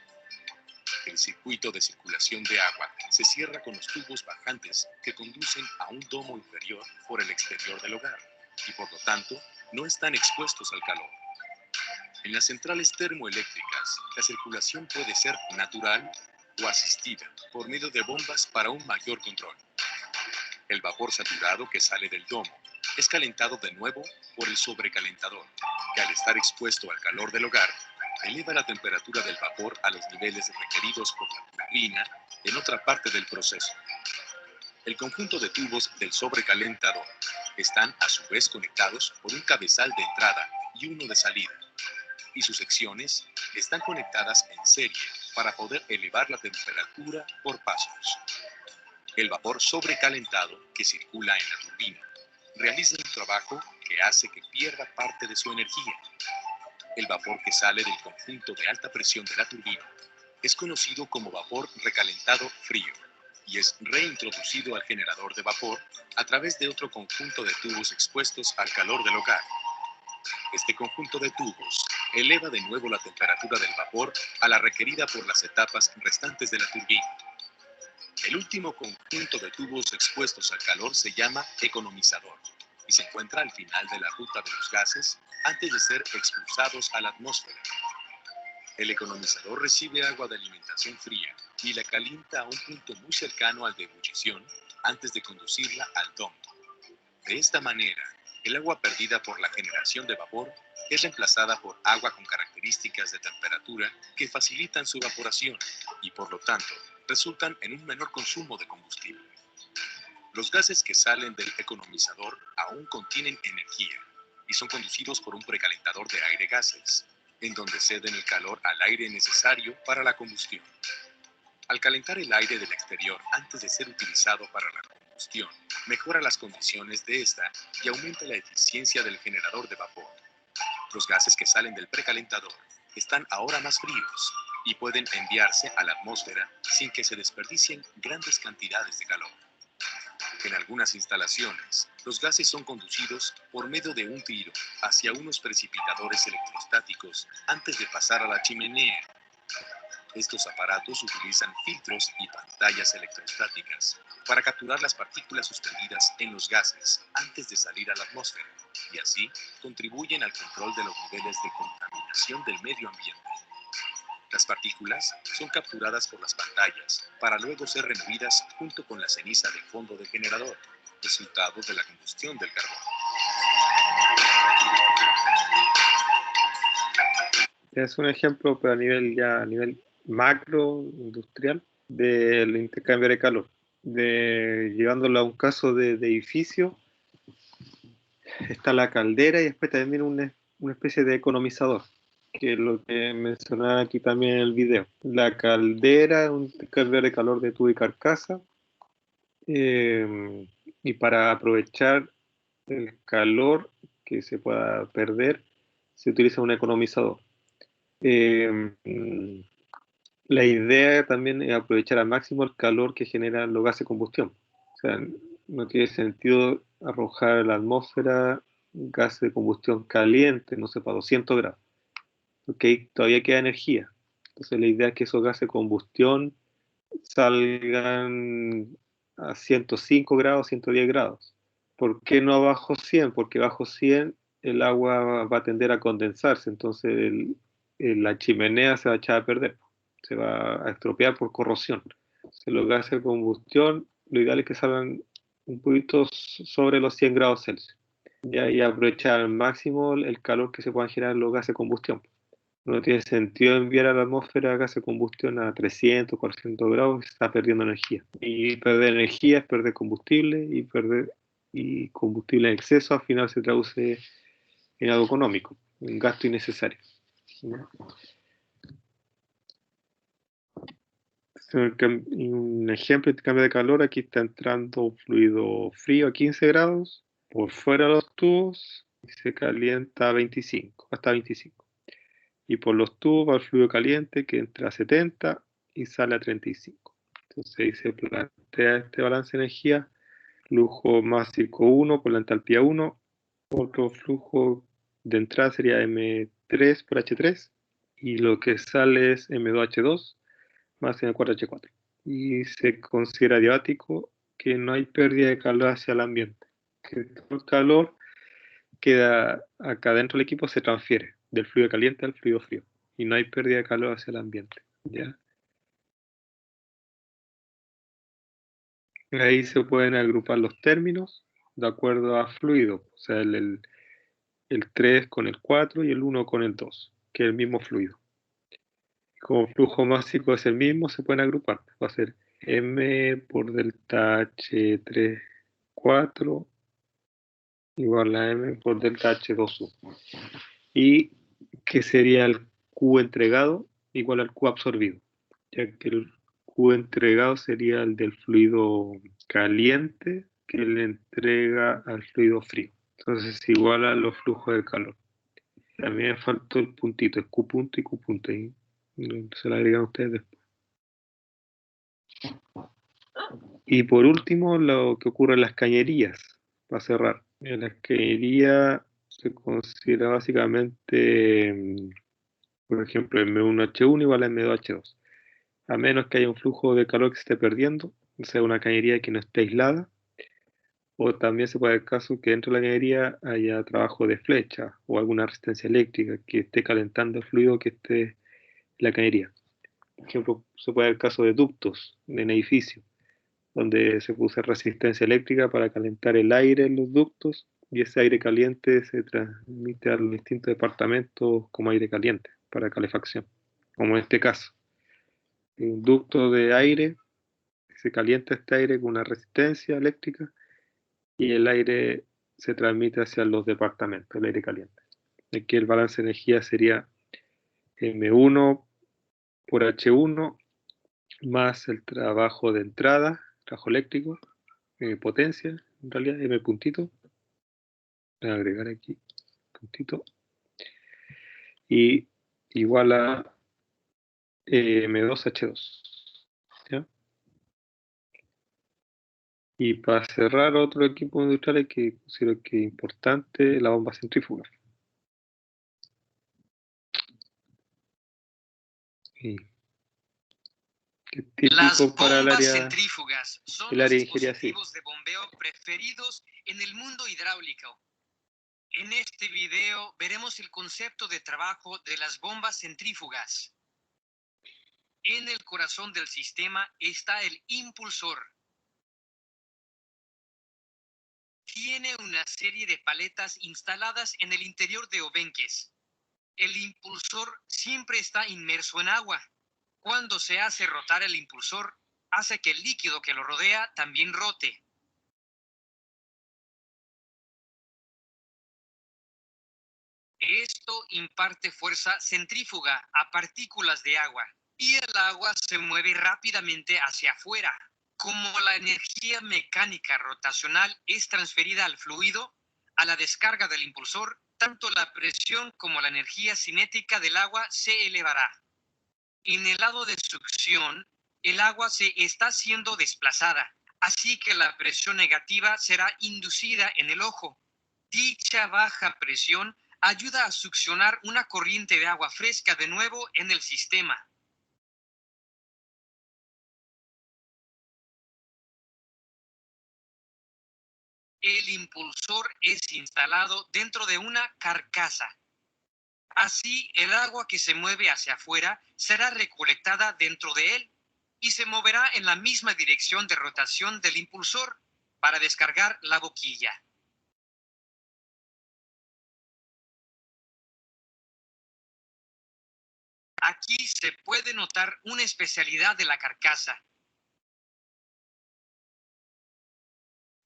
El circuito de circulación de agua se cierra con los tubos bajantes que conducen a un domo inferior por el exterior del hogar y por lo tanto no están expuestos al calor. En las centrales termoeléctricas, la circulación puede ser natural o asistida por medio de bombas para un mayor control. El vapor saturado que sale del domo es calentado de nuevo por el sobrecalentador, que al estar expuesto al calor del hogar, eleva la temperatura del vapor a los niveles requeridos por la turbina en otra parte del proceso. El conjunto de tubos del sobrecalentador están a su vez conectados por un cabezal de entrada y uno de salida, y sus secciones están conectadas en serie para poder elevar la temperatura por pasos. El vapor sobrecalentado que circula en la turbina realiza un trabajo que hace que pierda parte de su energía. El vapor que sale del conjunto de alta presión de la turbina es conocido como vapor recalentado frío y es reintroducido al generador de vapor a través de otro conjunto de tubos expuestos al calor del hogar. Este conjunto de tubos eleva de nuevo la temperatura del vapor a la requerida por las etapas restantes de la turbina. El último conjunto de tubos expuestos al calor se llama economizador y se encuentra al final de la ruta de los gases antes de ser expulsados a la atmósfera. El economizador recibe agua de alimentación fría y la calienta a un punto muy cercano al de ebullición antes de conducirla al domo. De esta manera, el agua perdida por la generación de vapor es reemplazada por agua con características de temperatura que facilitan su evaporación y, por lo tanto, resultan en un menor consumo de combustible. Los gases que salen del economizador aún contienen energía y son conducidos por un precalentador de aire gases, en donde ceden el calor al aire necesario para la combustión. Al calentar el aire del exterior antes de ser utilizado para la combustión, mejora las condiciones de esta y aumenta la eficiencia del generador de vapor. Los gases que salen del precalentador están ahora más fríos y pueden enviarse a la atmósfera sin que se desperdicien grandes cantidades de calor. En algunas instalaciones, los gases son conducidos por medio de un tiro hacia unos precipitadores electrostáticos antes de pasar a la chimenea. Estos aparatos utilizan filtros y pantallas electrostáticas para capturar las partículas suspendidas en los gases antes de salir a la atmósfera y así contribuyen al control de los niveles de contaminación del medio ambiente. Las partículas son capturadas por las pantallas para luego ser removidas junto con la ceniza del fondo del generador, resultado de la combustión del carbón. Es un ejemplo, pero a nivel macro, industrial, del intercambio de calor. Llevándolo a un caso de edificio, está la caldera y después también una especie de economizador, que es lo que mencionaba aquí también en el video. La caldera es un intercambio de calor de tubo y carcasa, y para aprovechar el calor que se pueda perder, se utiliza un economizador. La idea también es aprovechar al máximo el calor que generan los gases de combustión. O sea, no tiene sentido arrojar a la atmósfera gases de combustión caliente, no sé, para 200 grados, porque ahí todavía queda energía. Entonces la idea es que esos gases de combustión salgan a 105 grados, 110 grados. ¿Por qué no bajo 100? Porque bajo 100 el agua va a tender a condensarse, entonces la chimenea se va a echar a perder, se va a estropear por corrosión. Si los gases de combustión, lo ideal es que salgan un poquito sobre los 100 grados Celsius. Y aprovechar al máximo el calor que se puedan generar los gases de combustión. No tiene sentido enviar a la atmósfera gases de combustión a 300, 400 grados, se está perdiendo energía. Y perder energía es perder combustible, y combustible en exceso al final se traduce en algo económico, un gasto innecesario. Un ejemplo de cambio de calor, aquí está entrando fluido frío a 15 grados, por fuera de los tubos y se calienta a 25, hasta 25. Y por los tubos va el fluido caliente que entra a 70 y sale a 35. Entonces ahí se plantea este balance de energía, flujo másico 1 por la entalpía 1, otro flujo de entrada sería M3 por H3, y lo que sale es M2H2 más M4H4. Y se considera adiabático que no hay pérdida de calor hacia el ambiente, que todo el calor queda acá dentro del equipo, se transfiere del fluido caliente al fluido frío y no hay pérdida de calor hacia el ambiente, ¿ya? Ahí se pueden agrupar los términos de acuerdo a fluido, o sea, el 3 con el 4 y el 1 con el 2, que es el mismo fluido. Como el flujo másico es el mismo, se pueden agrupar. Va a ser M por delta H3, 4 igual a M por delta H2U. Y que sería el Q entregado igual al Q absorbido, ya que el Q entregado sería el del fluido caliente que le entrega al fluido frío. Entonces es igual a los flujos de calor. También me faltó el puntito, es Q punto y Q punto. Y se lo agregan ustedes después. Y por último, lo que ocurre en las cañerías, para cerrar. En las cañerías se considera básicamente, por ejemplo, M1H1 igual a M2H2. A menos que haya un flujo de calor que se esté perdiendo, o sea, una cañería que no esté aislada, o también se puede dar el caso que dentro de la cañería haya trabajo de flecha o alguna resistencia eléctrica que esté calentando el fluido que esté en la cañería. Por ejemplo, se puede dar el caso de ductos en edificios, donde se puso resistencia eléctrica para calentar el aire en los ductos y ese aire caliente se transmite a los distintos departamentos como aire caliente para calefacción, como en este caso. Un ducto de aire, se calienta este aire con una resistencia eléctrica y el aire se transmite hacia los departamentos, el aire caliente. Aquí el balance de energía sería M1 por H1 más el trabajo de entrada, trabajo eléctrico, potencia, en realidad M puntito, voy a agregar aquí puntito, y igual a M2H2. ¿Ya? Y para cerrar otro equipo industrial que considero que es importante, la bomba centrífuga. Y que es típico Las para bombas centrífugas son los área de ingeniería civil. dispositivos de bombeo preferidos en el mundo hidráulico. En este video veremos el concepto de trabajo de las bombas centrífugas. En el corazón del sistema está el impulsor. Tiene una serie de paletas instaladas en el interior de obenques. El impulsor siempre está inmerso en agua. Cuando se hace rotar el impulsor, hace que el líquido que lo rodea también rote. Esto imparte fuerza centrífuga a partículas de agua y el agua se mueve rápidamente hacia afuera. Como la energía mecánica rotacional es transferida al fluido, a la descarga del impulsor, tanto la presión como la energía cinética del agua se elevará. En el lado de succión, el agua se está siendo desplazada, así que la presión negativa será inducida en el ojo. Dicha baja presión ayuda a succionar una corriente de agua fresca de nuevo en el sistema. El impulsor es instalado dentro de una carcasa. Así, el agua que se mueve hacia afuera será recolectada dentro de él y se moverá en la misma dirección de rotación del impulsor para descargar la boquilla. Aquí se puede notar una especialidad de la carcasa.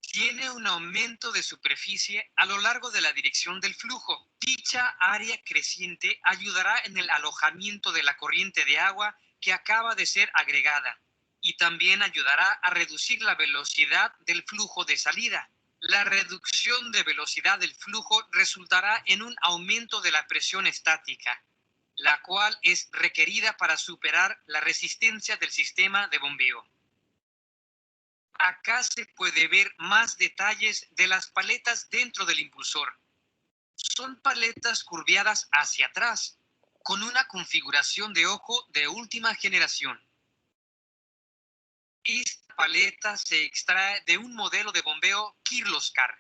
Tiene un aumento de superficie a lo largo de la dirección del flujo. Dicha área creciente ayudará en el alojamiento de la corriente de agua que acaba de ser agregada y también ayudará a reducir la velocidad del flujo de salida. La reducción de velocidad del flujo resultará en un aumento de la presión estática, la cual es requerida para superar la resistencia del sistema de bombeo. Acá se puede ver más detalles de las paletas dentro del impulsor. Son paletas curviadas hacia atrás, con una configuración de ojo de última generación. Esta paleta se extrae de un modelo de bombeo Kirloskar.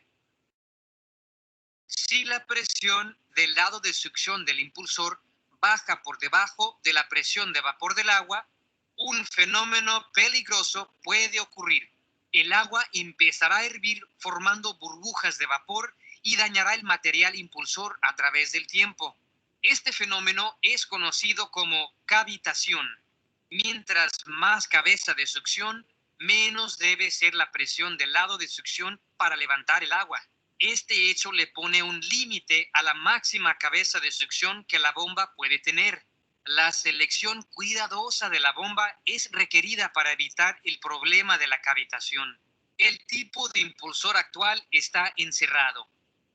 Si la presión del lado de succión del impulsor baja por debajo de la presión de vapor del agua, un fenómeno peligroso puede ocurrir. El agua empezará a hervir formando burbujas de vapor y dañará el material impulsor a través del tiempo. Este fenómeno es conocido como cavitación. Mientras más cabeza de succión, menos debe ser la presión del lado de succión para levantar el agua. Este hecho le pone un límite a la máxima cabeza de succión que la bomba puede tener. La selección cuidadosa de la bomba es requerida para evitar el problema de la cavitación. El tipo de impulsor actual está encerrado.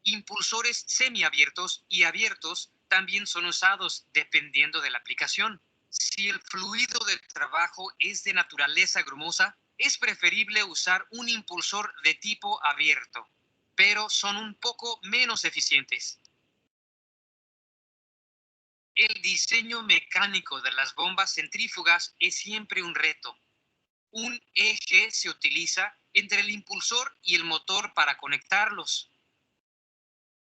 Impulsores semiabiertos y abiertos también son usados dependiendo de la aplicación. Si el fluido de trabajo es de naturaleza grumosa, es preferible usar un impulsor de tipo abierto, pero son un poco menos eficientes. El diseño mecánico de las bombas centrífugas es siempre un reto. Un eje se utiliza entre el impulsor y el motor para conectarlos.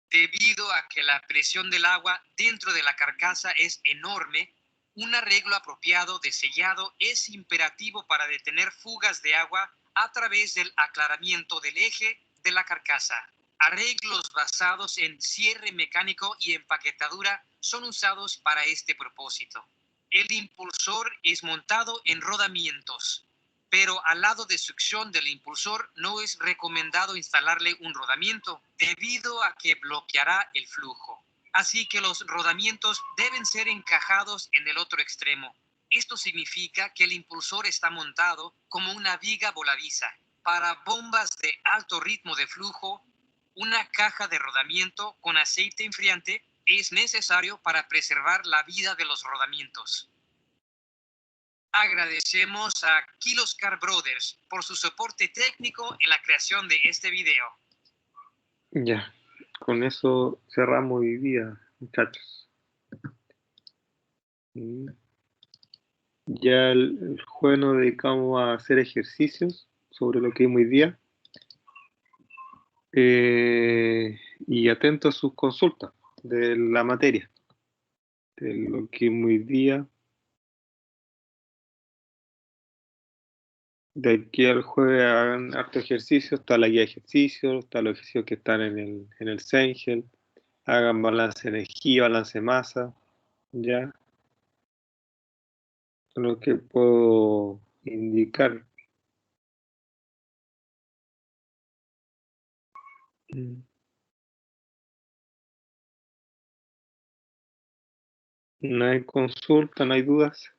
Debido a que la presión del agua dentro de la carcasa es enorme, un arreglo apropiado de sellado es imperativo para detener fugas de agua a través del aclaramiento del eje de la carcasa. Arreglos basados en cierre mecánico y empaquetadura son usados para este propósito. El impulsor es montado en rodamientos, pero al lado de succión del impulsor no es recomendado instalarle un rodamiento debido a que bloqueará el flujo. Así que los rodamientos deben ser encajados en el otro extremo. Esto significa que el impulsor está montado como una viga voladiza. Para bombas de alto ritmo de flujo, una caja de rodamiento con aceite enfriante es necesario para preservar la vida de los rodamientos. Agradecemos a Kiloscar Brothers por su soporte técnico en la creación de este video. Ya, con eso cerramos hoy día, muchachos. Ya el jueves nos dedicamos a hacer ejercicios sobre lo que vimos hoy día. Y atentos a sus consultas de la materia, de lo que vimos hoy día. De aquí al jueves hagan harto ejercicio, está la guía de ejercicios, está los ejercicios que están en el Sengel, hagan balance de energía, balance de masa, ya. Lo que puedo indicar. No hay consulta, no hay dudas.